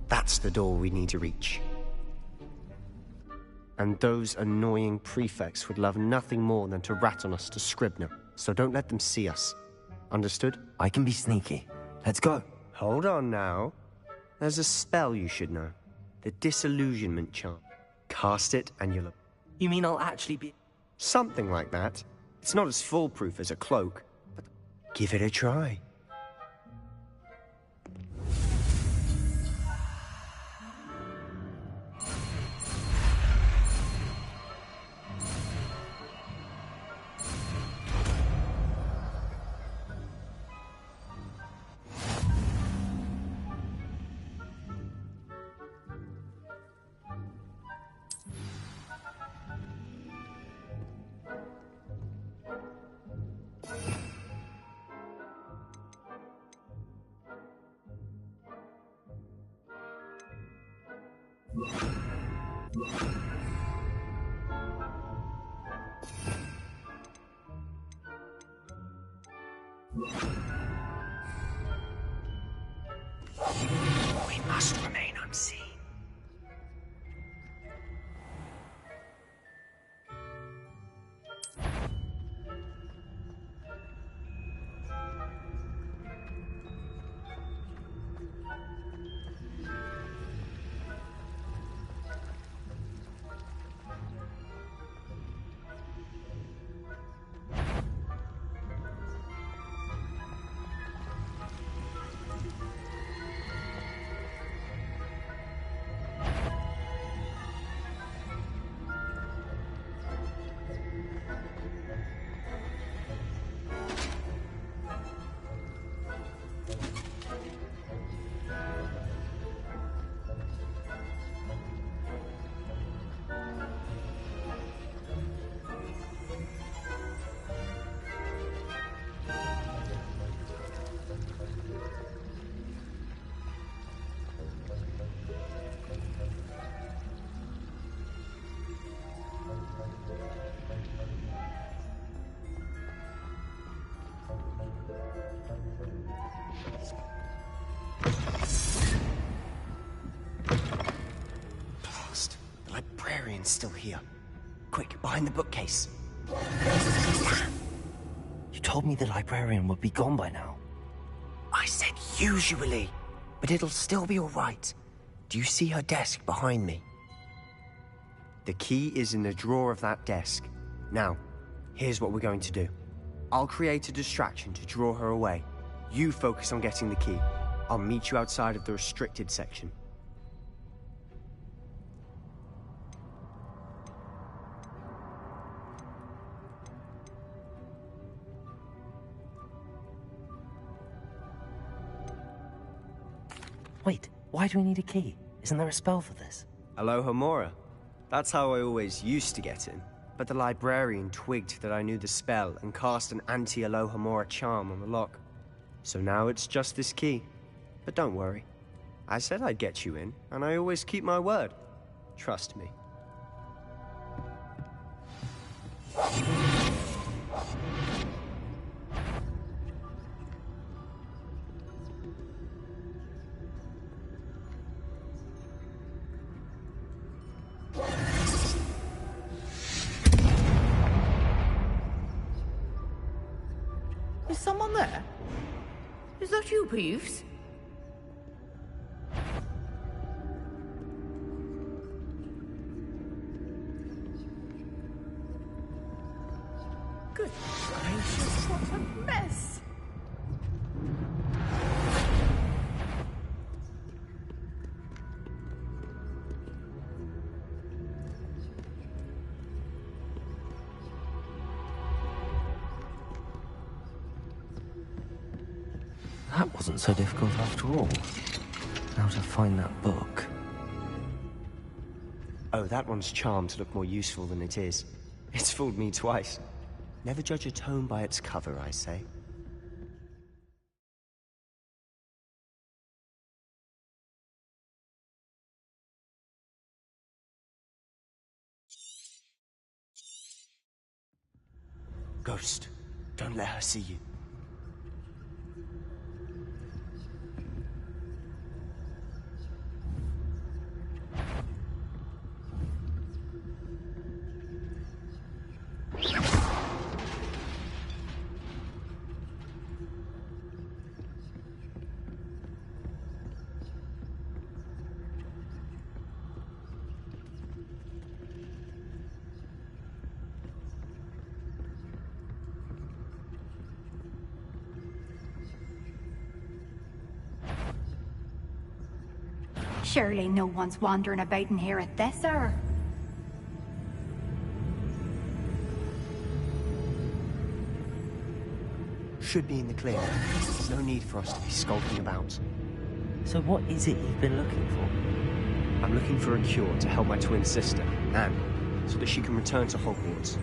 That's the door we need to reach. And those annoying prefects would love nothing more than to rat on us to Scribner, so don't let them see us. Understood? I can be sneaky. Let's go. Hold on now. There's a spell you should know. The disillusionment charm. Cast it and you'll... You mean I'll actually be... Something like that. It's not as foolproof as a cloak, but give it a try. We must remain unseen. Blast. The librarian's still here. Quick, behind the bookcase. You told me the librarian would be gone by now. I said usually, but it'll still be all right. Do you see her desk behind me? The key is in the drawer of that desk. Now, here's what we're going to do. I'll create a distraction to draw her away. You focus on getting the key. I'll meet you outside of the restricted section. Wait, why do we need a key? Isn't there a spell for this? Alohomora. That's how I always used to get in. But the librarian twigged that I knew the spell and cast an anti-Alohomora charm on the lock. So now it's just this key. But don't worry. I said I'd get you in, and I always keep my word. Trust me. Is someone there? Is that you, Peeves? Good gracious, what a mess! That wasn't so difficult after all. Now to find that book. Oh, that one's charmed to look more useful than it is. It's fooled me twice. Never judge a tome by its cover, I say. Ghost, don't let her see you. Surely no one's wandering about in here at this hour. Should be in the clear. There's no need for us to be skulking about. So what is it you've been looking for? I'm looking for a cure to help my twin sister, Anne, so that she can return to Hogwarts.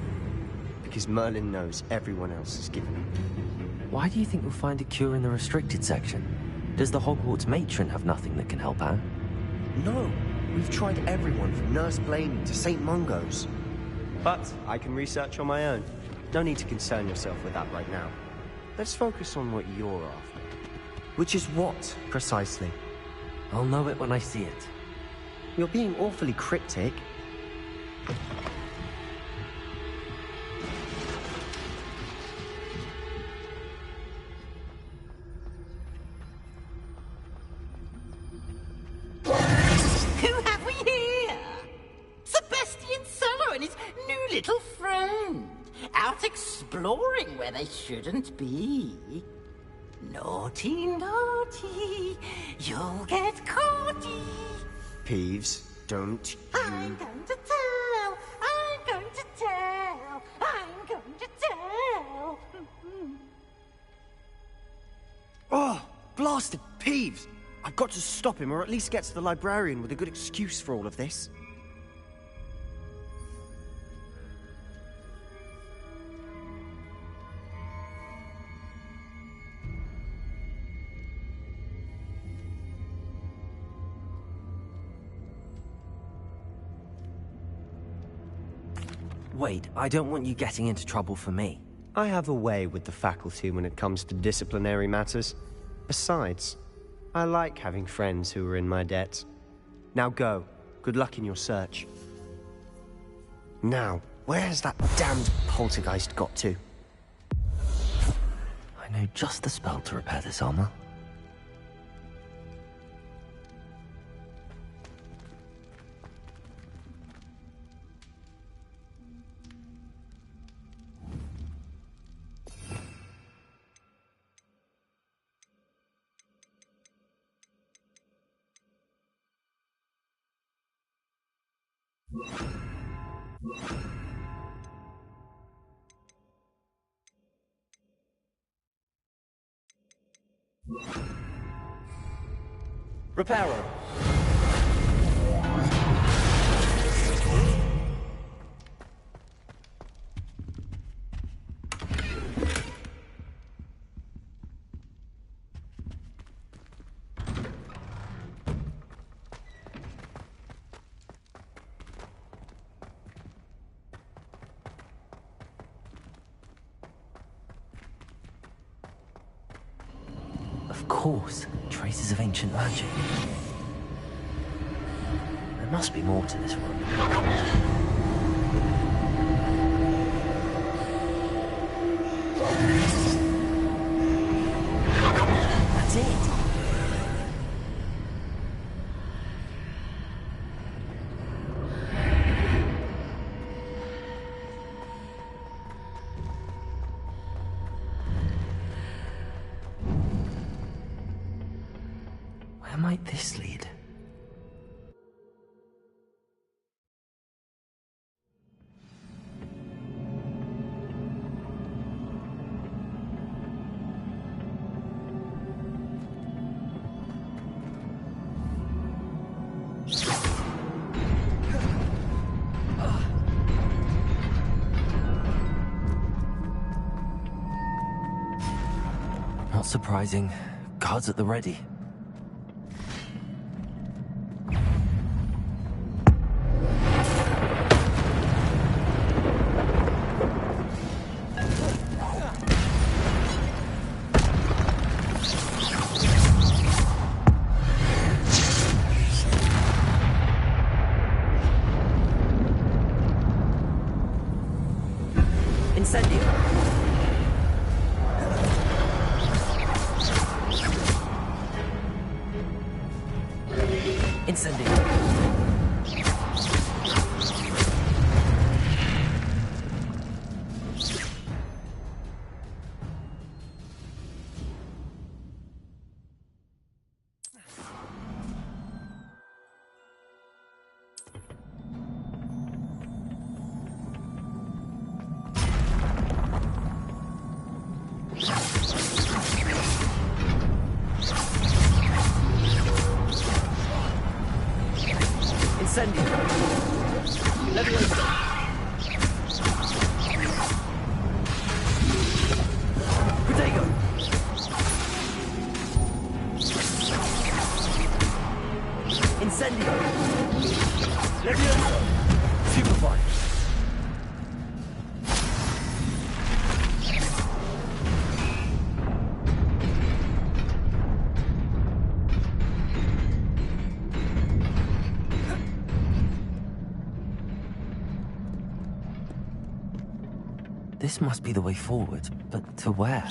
Because Merlin knows everyone else is given up. Why do you think we'll find a cure in the restricted section? Does the Hogwarts matron have nothing that can help Anne? No, we've tried everyone from Nurse Blaney to St. Mungo's. But I can research on my own. No need to concern yourself with that right now. Let's focus on what you're after. Which is what, precisely? I'll know it when I see it. You're being awfully cryptic. Who have we here? Sebastian Solo and his new little friend. Out exploring where they shouldn't be. Naughty, naughty, you'll get caughty. Peeves, don't I'm going to tell, I'm going to tell, I'm going to tell. Oh, blasted Peeves! I've got to stop him, or at least get to the librarian with a good excuse for all of this. Wait, I don't want you getting into trouble for me. I have a way with the faculty when it comes to disciplinary matters. Besides, I like having friends who are in my debt. Now go. Good luck in your search. Now, where has that damned poltergeist got to? I know just the spell to repair this armor. Reparo. Of course, traces of ancient magic. There must be more to this room. That's it. Where might this lead? Not surprising. Guards at the ready. Incendio. Leviosa. Protego. Incendio. Leviosa. Superfly. This must be the way forward, but to where?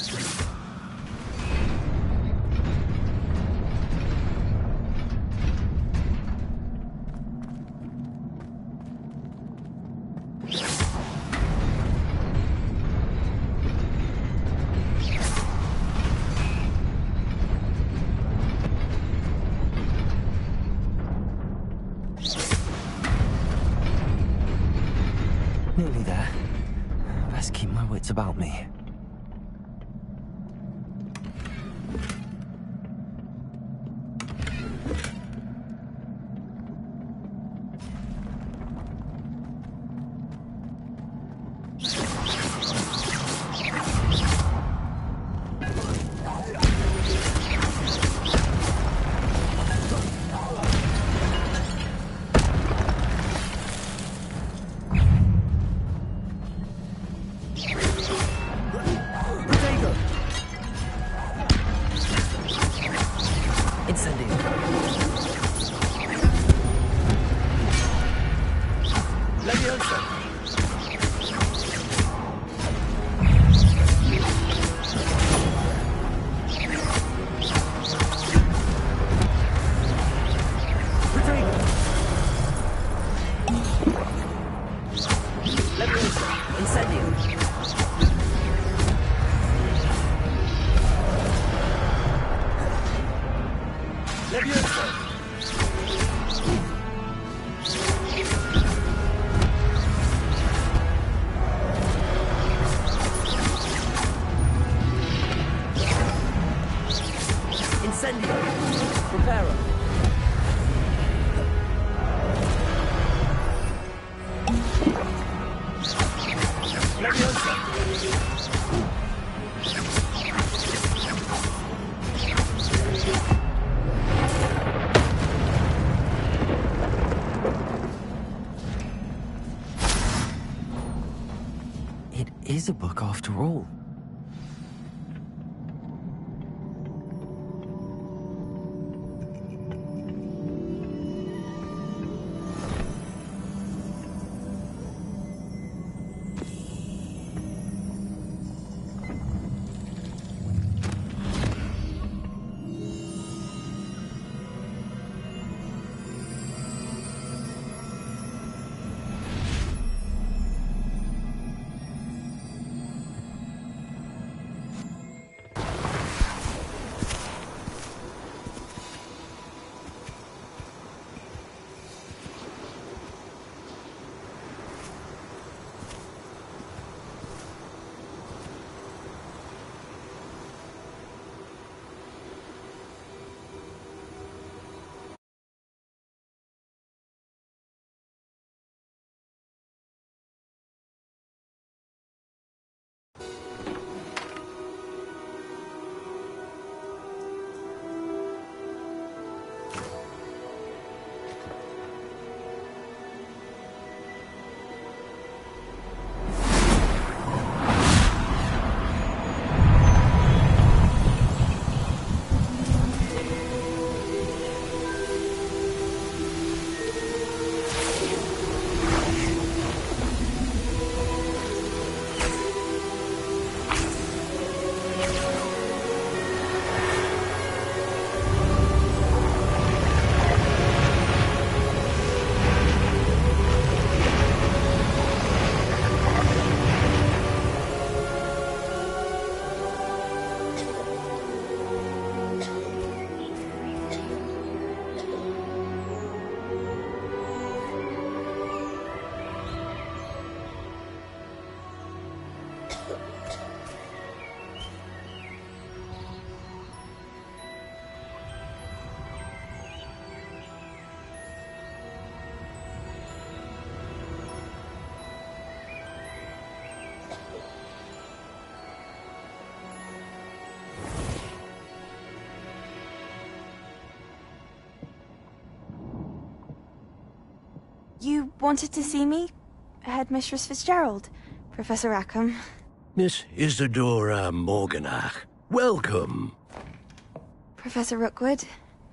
Nearly there. Best keep my wits about me. It is a book after all. You wanted to see me? Headmistress Fitzgerald, Professor Rackham. Miss Isadora Morganach, welcome. Professor Rookwood,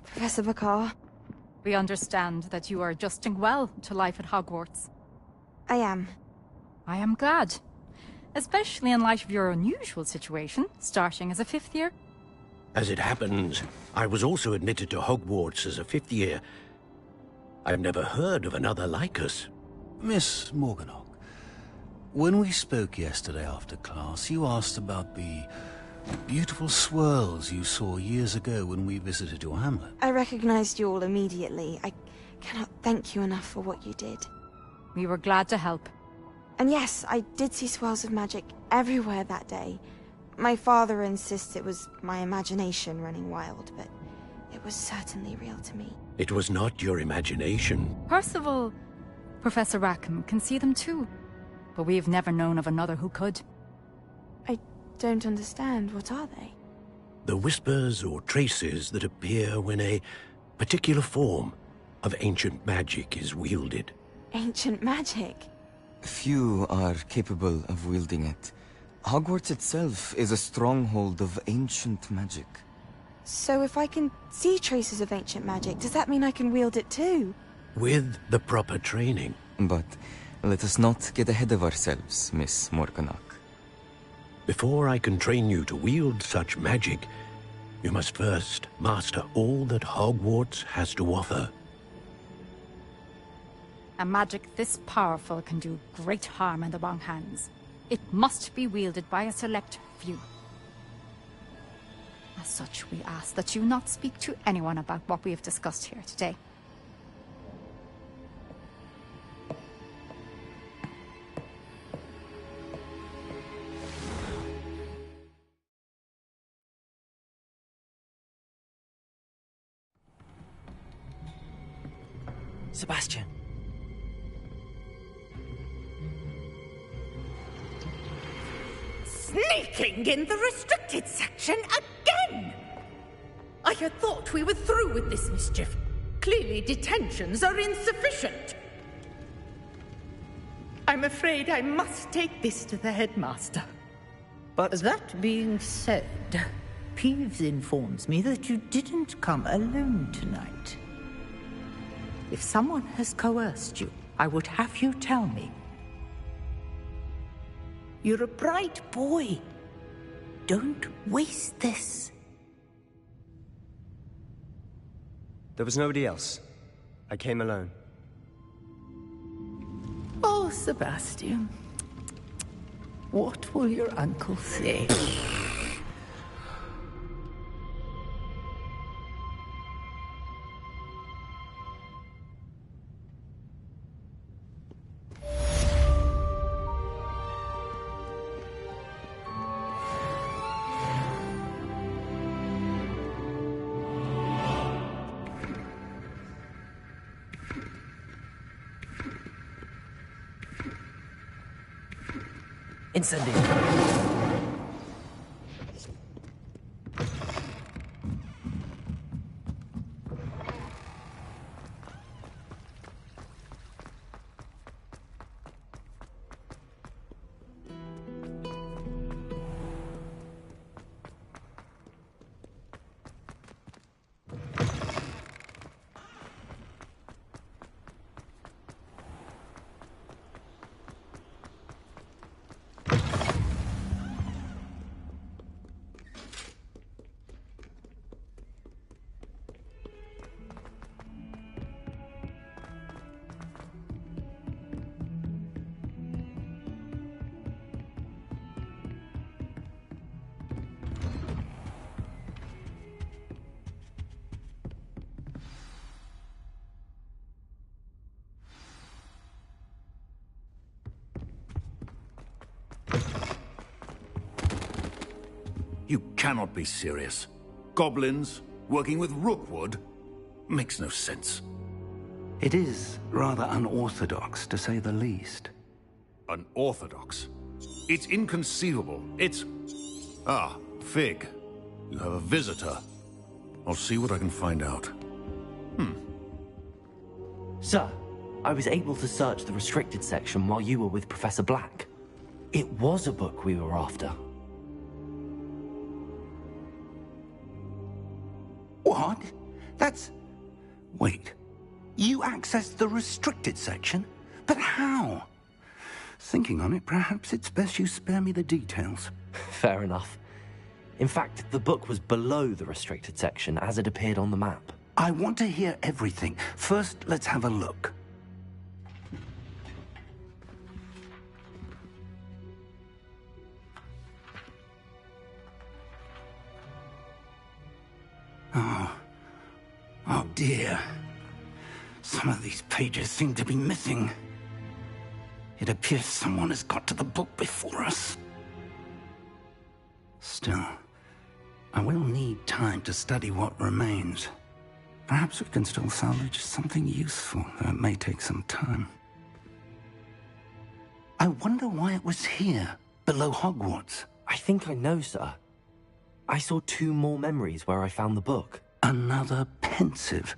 Professor Bakar. We understand that you are adjusting well to life at Hogwarts. I am. I am glad. Especially in light of your unusual situation, starting as a 5th year. As it happens, I was also admitted to Hogwarts as a 5th year. I've never heard of another like us. Miss Morganach, when we spoke yesterday after class, you asked about the beautiful swirls you saw years ago when we visited your hamlet. I recognized you all immediately. I cannot thank you enough for what you did. We were glad to help. And yes, I did see swirls of magic everywhere that day. My father insists it was my imagination running wild, but it was certainly real to me. It was not your imagination. Percival, Professor Rackham can see them too. But we have never known of another who could. I don't understand. What are they? The whispers or traces that appear when a particular form of ancient magic is wielded. Ancient magic? Few are capable of wielding it. Hogwarts itself is a stronghold of ancient magic. So if I can see traces of ancient magic, does that mean I can wield it too? With the proper training. But let us not get ahead of ourselves, Miss Morganach. Before I can train you to wield such magic, you must first master all that Hogwarts has to offer. A magic this powerful can do great harm in the wrong hands. It must be wielded by a select few. As such, we ask that you not speak to anyone about what we have discussed here today. Sebastian. Sneaking in the restricted section again! I had thought we were through with this mischief. Clearly detentions are insufficient. I'm afraid I must take this to the headmaster. But that being said, Peeves informs me that you didn't come alone tonight. If someone has coerced you, I would have you tell me. You're a bright boy. Don't waste this. there was nobody else. I came alone. Oh, Sebastian. What will your uncle say? Incendio. You cannot be serious. Goblins working with Rookwood makes no sense. It is rather unorthodox, to say the least. Unorthodox? It's inconceivable. It's... Ah, Fig. You have a visitor. I'll see what I can find out. Sir, I was able to search the restricted section while you were with Professor Black. It was a book we were after. What? That's... Wait. You accessed the restricted section? But how? Thinking on it, perhaps it's best you spare me the details. Fair enough. In fact, the book was below the restricted section as it appeared on the map. I want to hear everything. First, let's have a look. Oh dear. Some of these pages seem to be missing. It appears someone has got to the book before us. Still, I will need time to study what remains. Perhaps we can still salvage something useful, though it may take some time. I wonder why it was here, below Hogwarts. I think I know, sir. I saw 2 more memories where I found the book. Another pensive.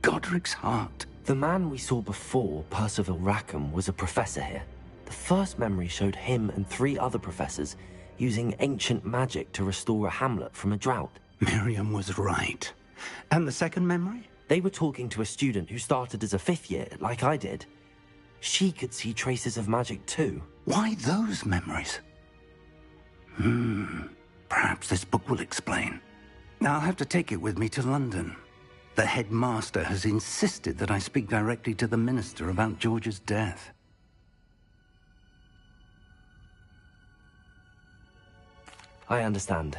Godric's heart. The man we saw before, Percival Rackham, was a professor here. The first memory showed him and 3 other professors using ancient magic to restore a hamlet from a drought. Miriam was right. And the second memory? They were talking to a student who started as a 5th year, like I did. She could see traces of magic too. Why those memories? Perhaps this book will explain. I'll have to take it with me to London. The headmaster has insisted that I speak directly to the minister about George's death. I understand.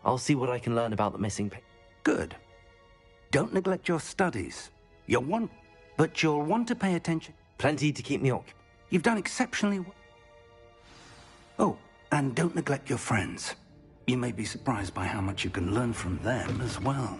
I'll see what I can learn about the missing Good. Don't neglect your studies. You'll want to pay attention. Plenty to keep me occupied. You've done exceptionally well. Oh, and don't neglect your friends. You may be surprised by how much you can learn from them as well.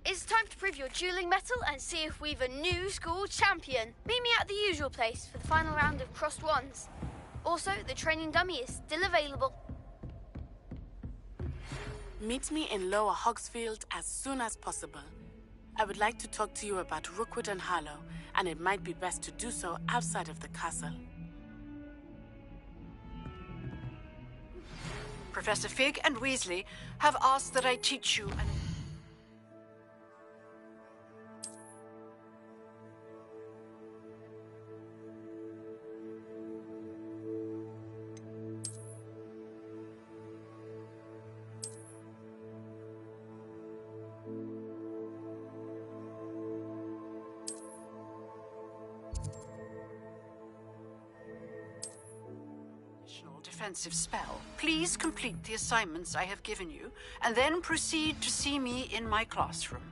It's time to prove your dueling mettle and see if we've a new school champion. Meet me at the usual place for the final round of crossed wands. Also, the training dummy is still available. Meet me in Lower Hogsfield as soon as possible. I would like to talk to you about Rookwood and Harlow, and it might be best to do so outside of the castle. Professor Fig and Weasley have asked that I teach you an... defensive spell. Please complete the assignments I have given you, and then proceed to see me in my classroom.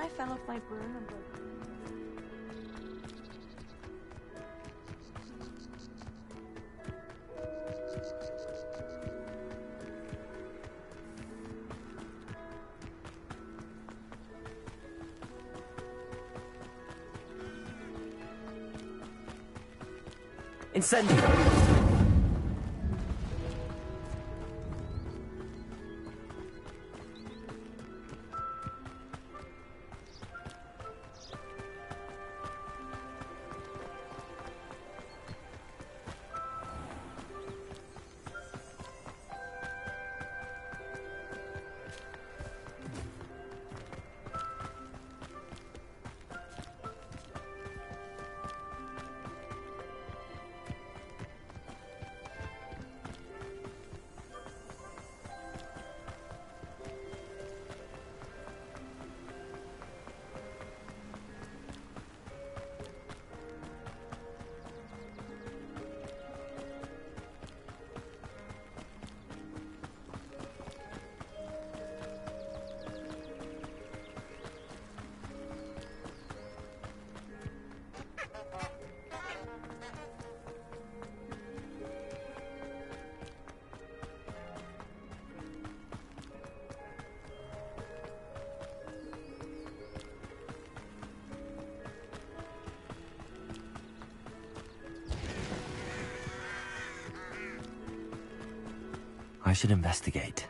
I fell off my broom and broke. Incendio! I should investigate.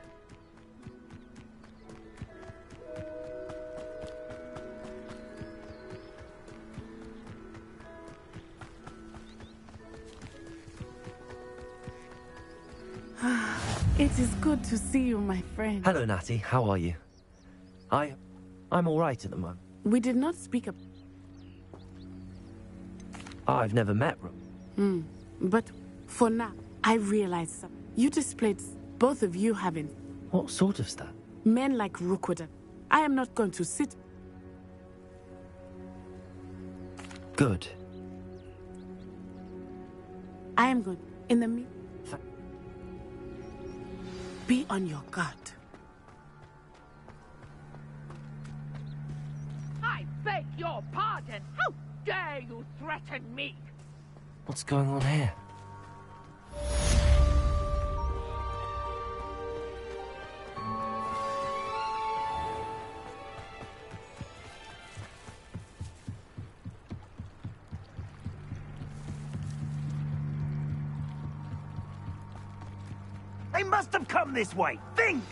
It is good to see you, my friend. Hello, Natty. How are you? I'm all right at the moment. We did not speak of... I've never met Rook. But for now, I realize something. You displayed both of you having... What sort of stuff? Men like Rookwood. I am not going to sit... Good. I am good. In the meantime... Be on your guard. I beg your pardon. How dare you threaten me? What's going on here? They must have come this way. Think!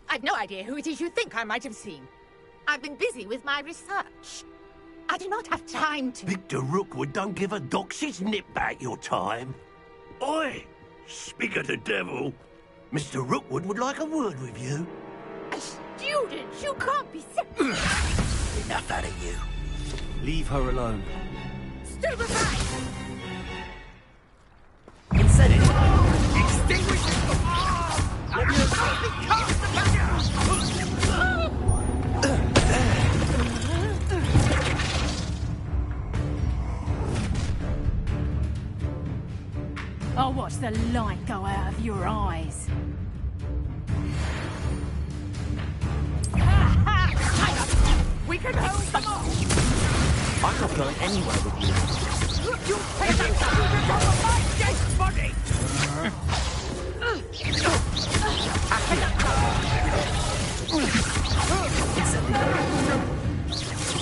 I've no idea who it is you think I might have seen. I've been busy with my research. I do not have time to... Victor Rookwood don't give a doxy's nip back your time. Oi! Speak of the devil. Mr. Rookwood would like a word with you. A student? You can't be... Enough out of you. Leave her alone. Stupefy! Incendio! Extinguish it! Let me be cast back! I'll watch the light go out of your eyes. We can hold them off! I'm not going anywhere with you. You take that student over my dead body!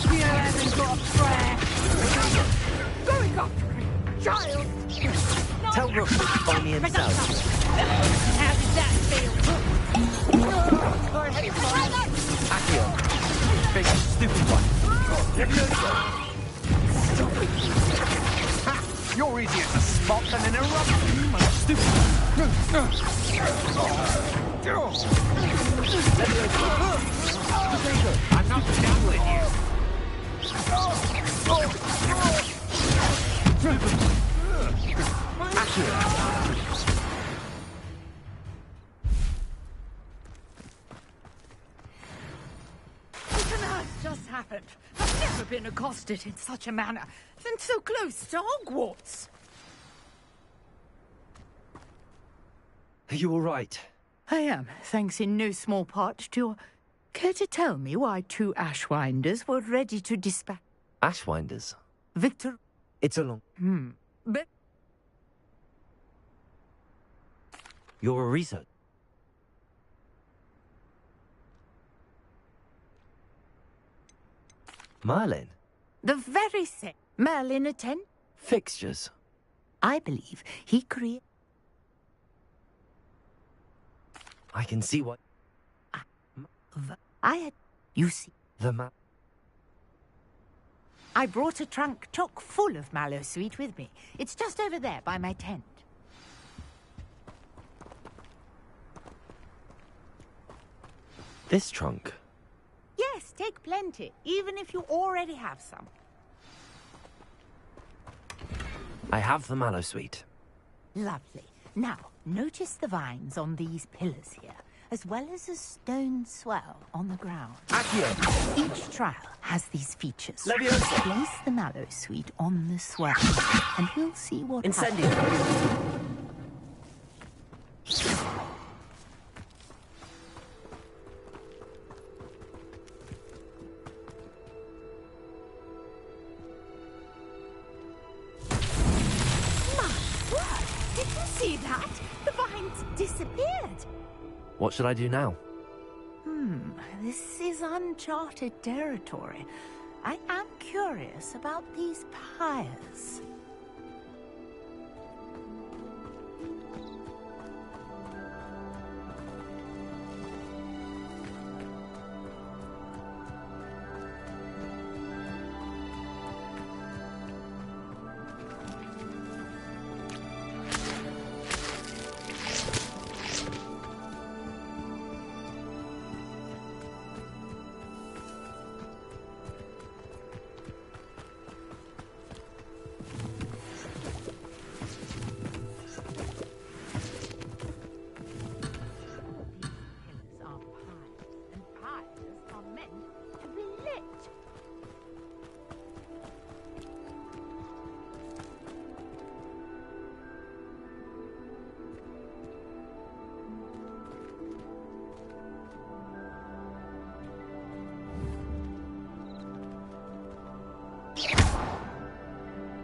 You haven't got a prayer. Going after a child! Tell Rook to find me himself. How did that feel? Accio. Big stupid one. You're easier to spot than an eruption, you stupid. I'm not done with you. What on earth just happened? I've never been accosted in such a manner, and so close to Hogwarts. Are you all right? I am, thanks in no small part to your Care to tell me why 2 Ashwinders were ready to dispatch? Ashwinders? Victor? It's a long... But You're a researcher. Merlin? the very same. Merlin attend? Fixtures. I believe he created... I can see what... You see, The map... I brought a trunk chock full of mallow sweet with me. It's just over there by my tent. This trunk? Yes, take plenty, even if you already have some. I have the mallow sweet. Lovely. Now, notice the vines on these pillars here, as well as a stone swell on the ground. Accio! Each trial has these features. Leviosa! Place the mallow sweet on the swell, and we'll see what Incendio! happens. Did you see that? The vines disappeared. What should I do now? This is uncharted territory. I am curious about these pyres.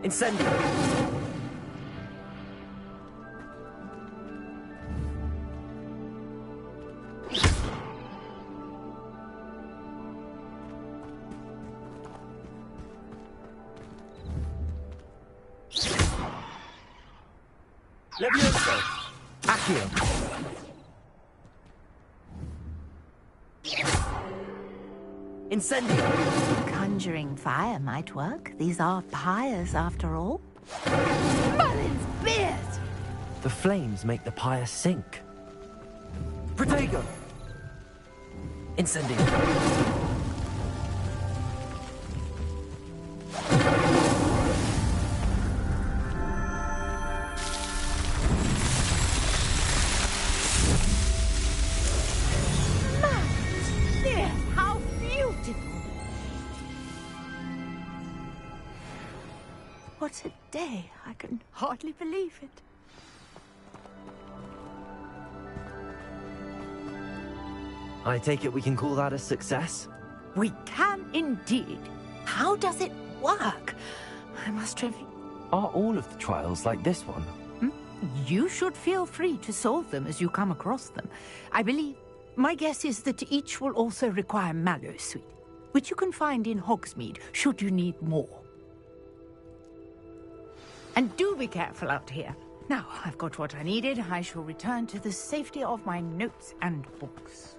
Incendio! Levioso! Accio! Incendio! Conjuring fire might work. These are pyres, after all. Merlin's beard! The flames make the pyre sink. Protego! Incendio! How beautiful! What a day. I can hardly believe it. I take it we can call that a success? We can indeed. How does it work? I must have... Are all of the trials like this one? You should feel free to solve them as you come across them. I believe... My guess is that each will also require mallow sweet, which you can find in Hogsmeade, should you need more. And do be careful out here. Now, I've got what I needed. I shall return to the safety of my notes and books.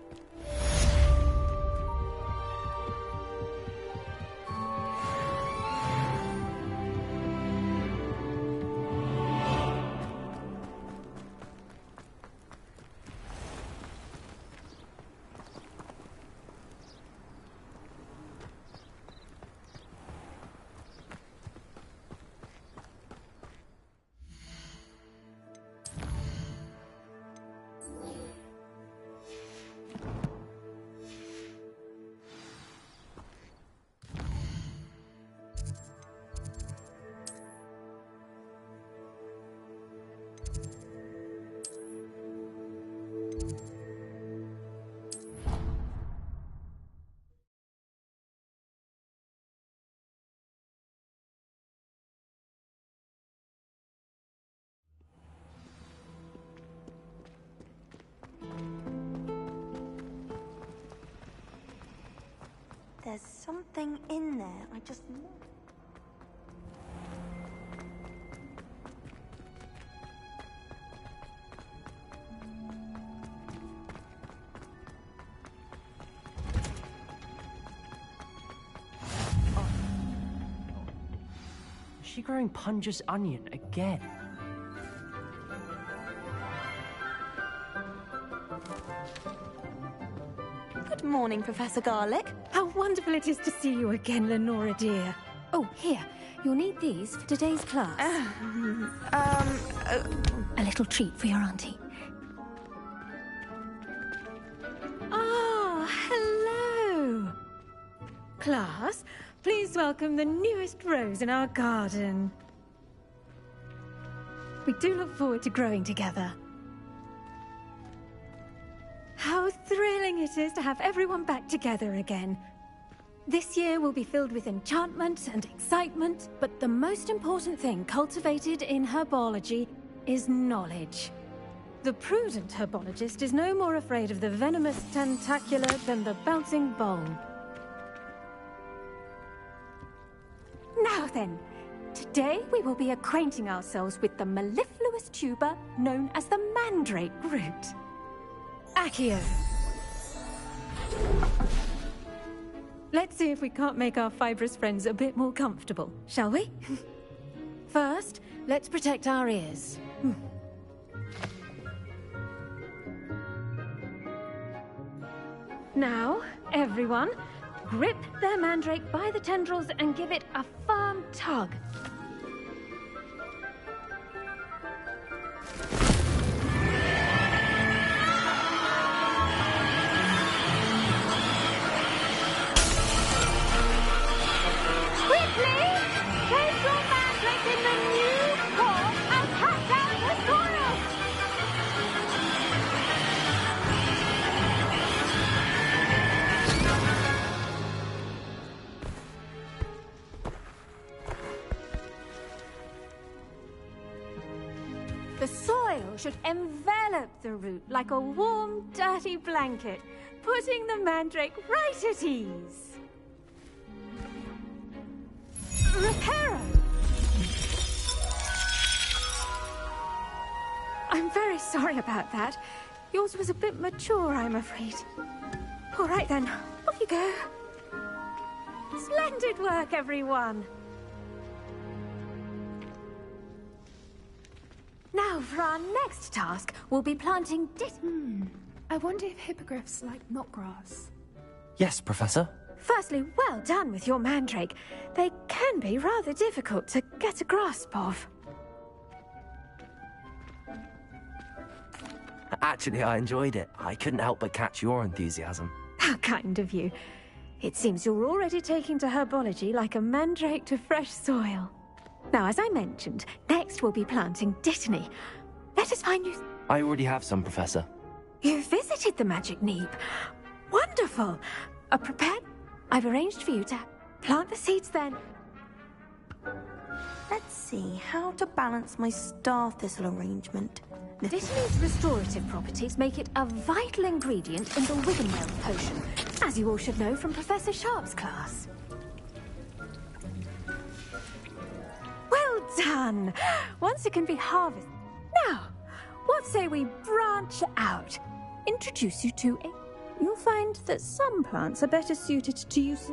There's something in there. I just know. Is she growing Punja's onion again? Good morning, Professor Garlic. How wonderful it is to see you again, Lenora dear. Oh, here. You'll need these for today's class. A little treat for your auntie. Ah, hello. Class, please welcome the newest rose in our garden. We do look forward to growing together. How thrilling it is to have everyone back together again. This year will be filled with enchantment and excitement, but the most important thing cultivated in herbology is knowledge. The prudent herbologist is no more afraid of the venomous tentacula than the bouncing bulb. Now then, today we will be acquainting ourselves with the mellifluous tuber known as the mandrake root. Accio. Let's see if we can't make our fibrous friends a bit more comfortable, shall we? First, let's protect our ears. Now, everyone, grip their mandrake by the tendrils and give it a firm tug. Quickly! Place your mandrake in the new form and cut down the soil! The soil should envelop the root like a warm, dirty blanket, putting the mandrake right at ease. Reparo! I'm very sorry about that. Yours was a bit mature, I'm afraid. All right then, off you go. Splendid work, everyone. Now, for our next task, we'll be planting I wonder if hippogriffs like knotgrass. Yes, Professor. Firstly, well done with your mandrake. They can be rather difficult to get a grasp of. Actually, I enjoyed it. I couldn't help but catch your enthusiasm. How kind of you. It seems you're already taking to herbology like a mandrake to fresh soil. Now, as I mentioned, next we'll be planting dittany. Let us find you... I already have some, Professor. You visited the magic neep. Wonderful. Prepared? I've arranged for you to plant the seeds then. Let's see how to balance my star thistle arrangement. Dittany's restorative properties make it a vital ingredient in the Wiggenweld potion, as you all should know from Professor Sharp's class. Well done! Once it can be harvested. Now, what say we branch out? Introduce you to a... You'll find that some plants are better suited to use...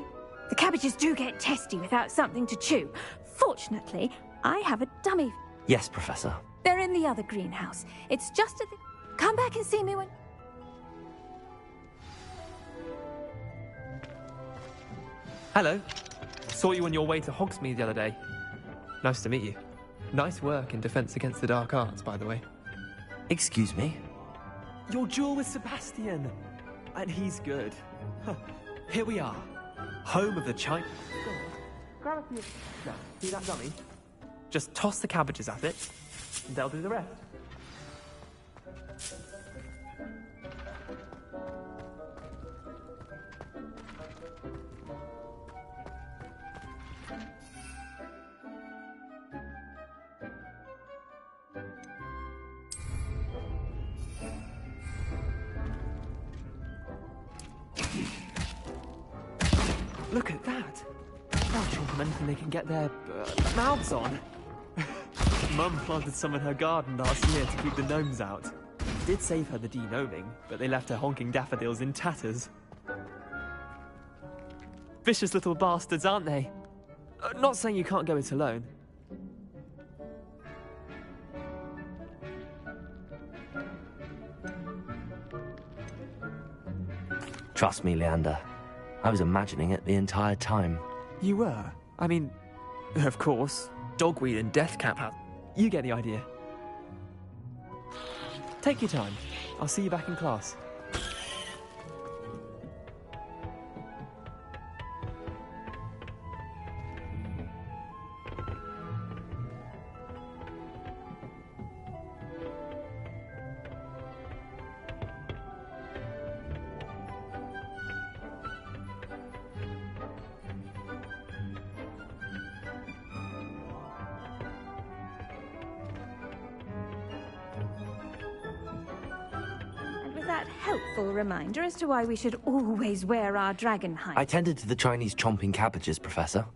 The cabbages do get testy without something to chew. Fortunately, I have a dummy... Yes, Professor. They're in the other greenhouse. It's just at the... Come back and see me when... Hello. Saw you on your way to Hogsmeade the other day. Nice to meet you. Nice work in Defense Against the Dark Arts, by the way. Excuse me? Your duel with Sebastian. And he's good. Here we are. Home of the China... Grab a few... Now, see that dummy? Just toss the cabbages at it, and they'll do the rest. Look at that. They'll show them anything they can get their mouths on. Mum planted some in her garden last year to keep the gnomes out. Did save her the de-gnoming, but they left her honking daffodils in tatters. Vicious little bastards, aren't they? Not saying you can't go it alone. Trust me, Leander. I was imagining it the entire time. You were? I mean, of course. Dogweed and Deathcap have... You get the idea. Take your time. I'll see you back in class. That helpful reminder as to why we should always wear our dragon hide. I tended to the Chinese chomping cabbages, Professor.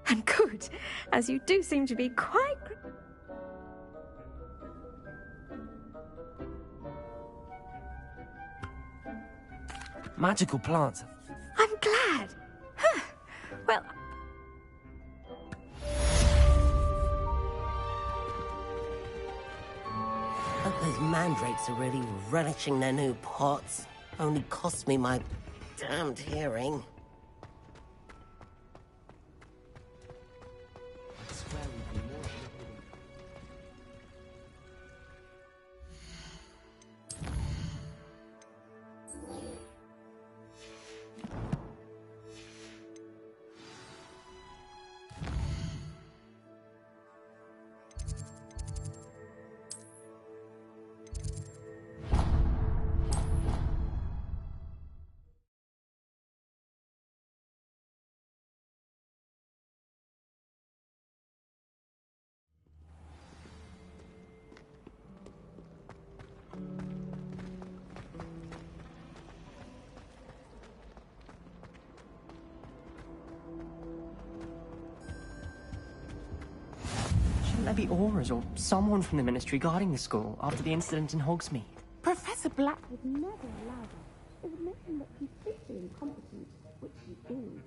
And good, as you do seem to be quite... Magical plants. I'm glad. Huh. Well... Hope those mandrakes are really relishing their new pots. Only cost me my damned hearing. Shouldn't there be auras or someone from the Ministry guarding the school after the incident in Hogsmeade? Professor Black would never allow that. It would make him look completely incompetent, which he is.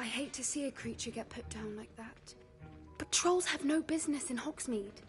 I hate to see a creature get put down like that. But trolls have no business in Hogsmeade.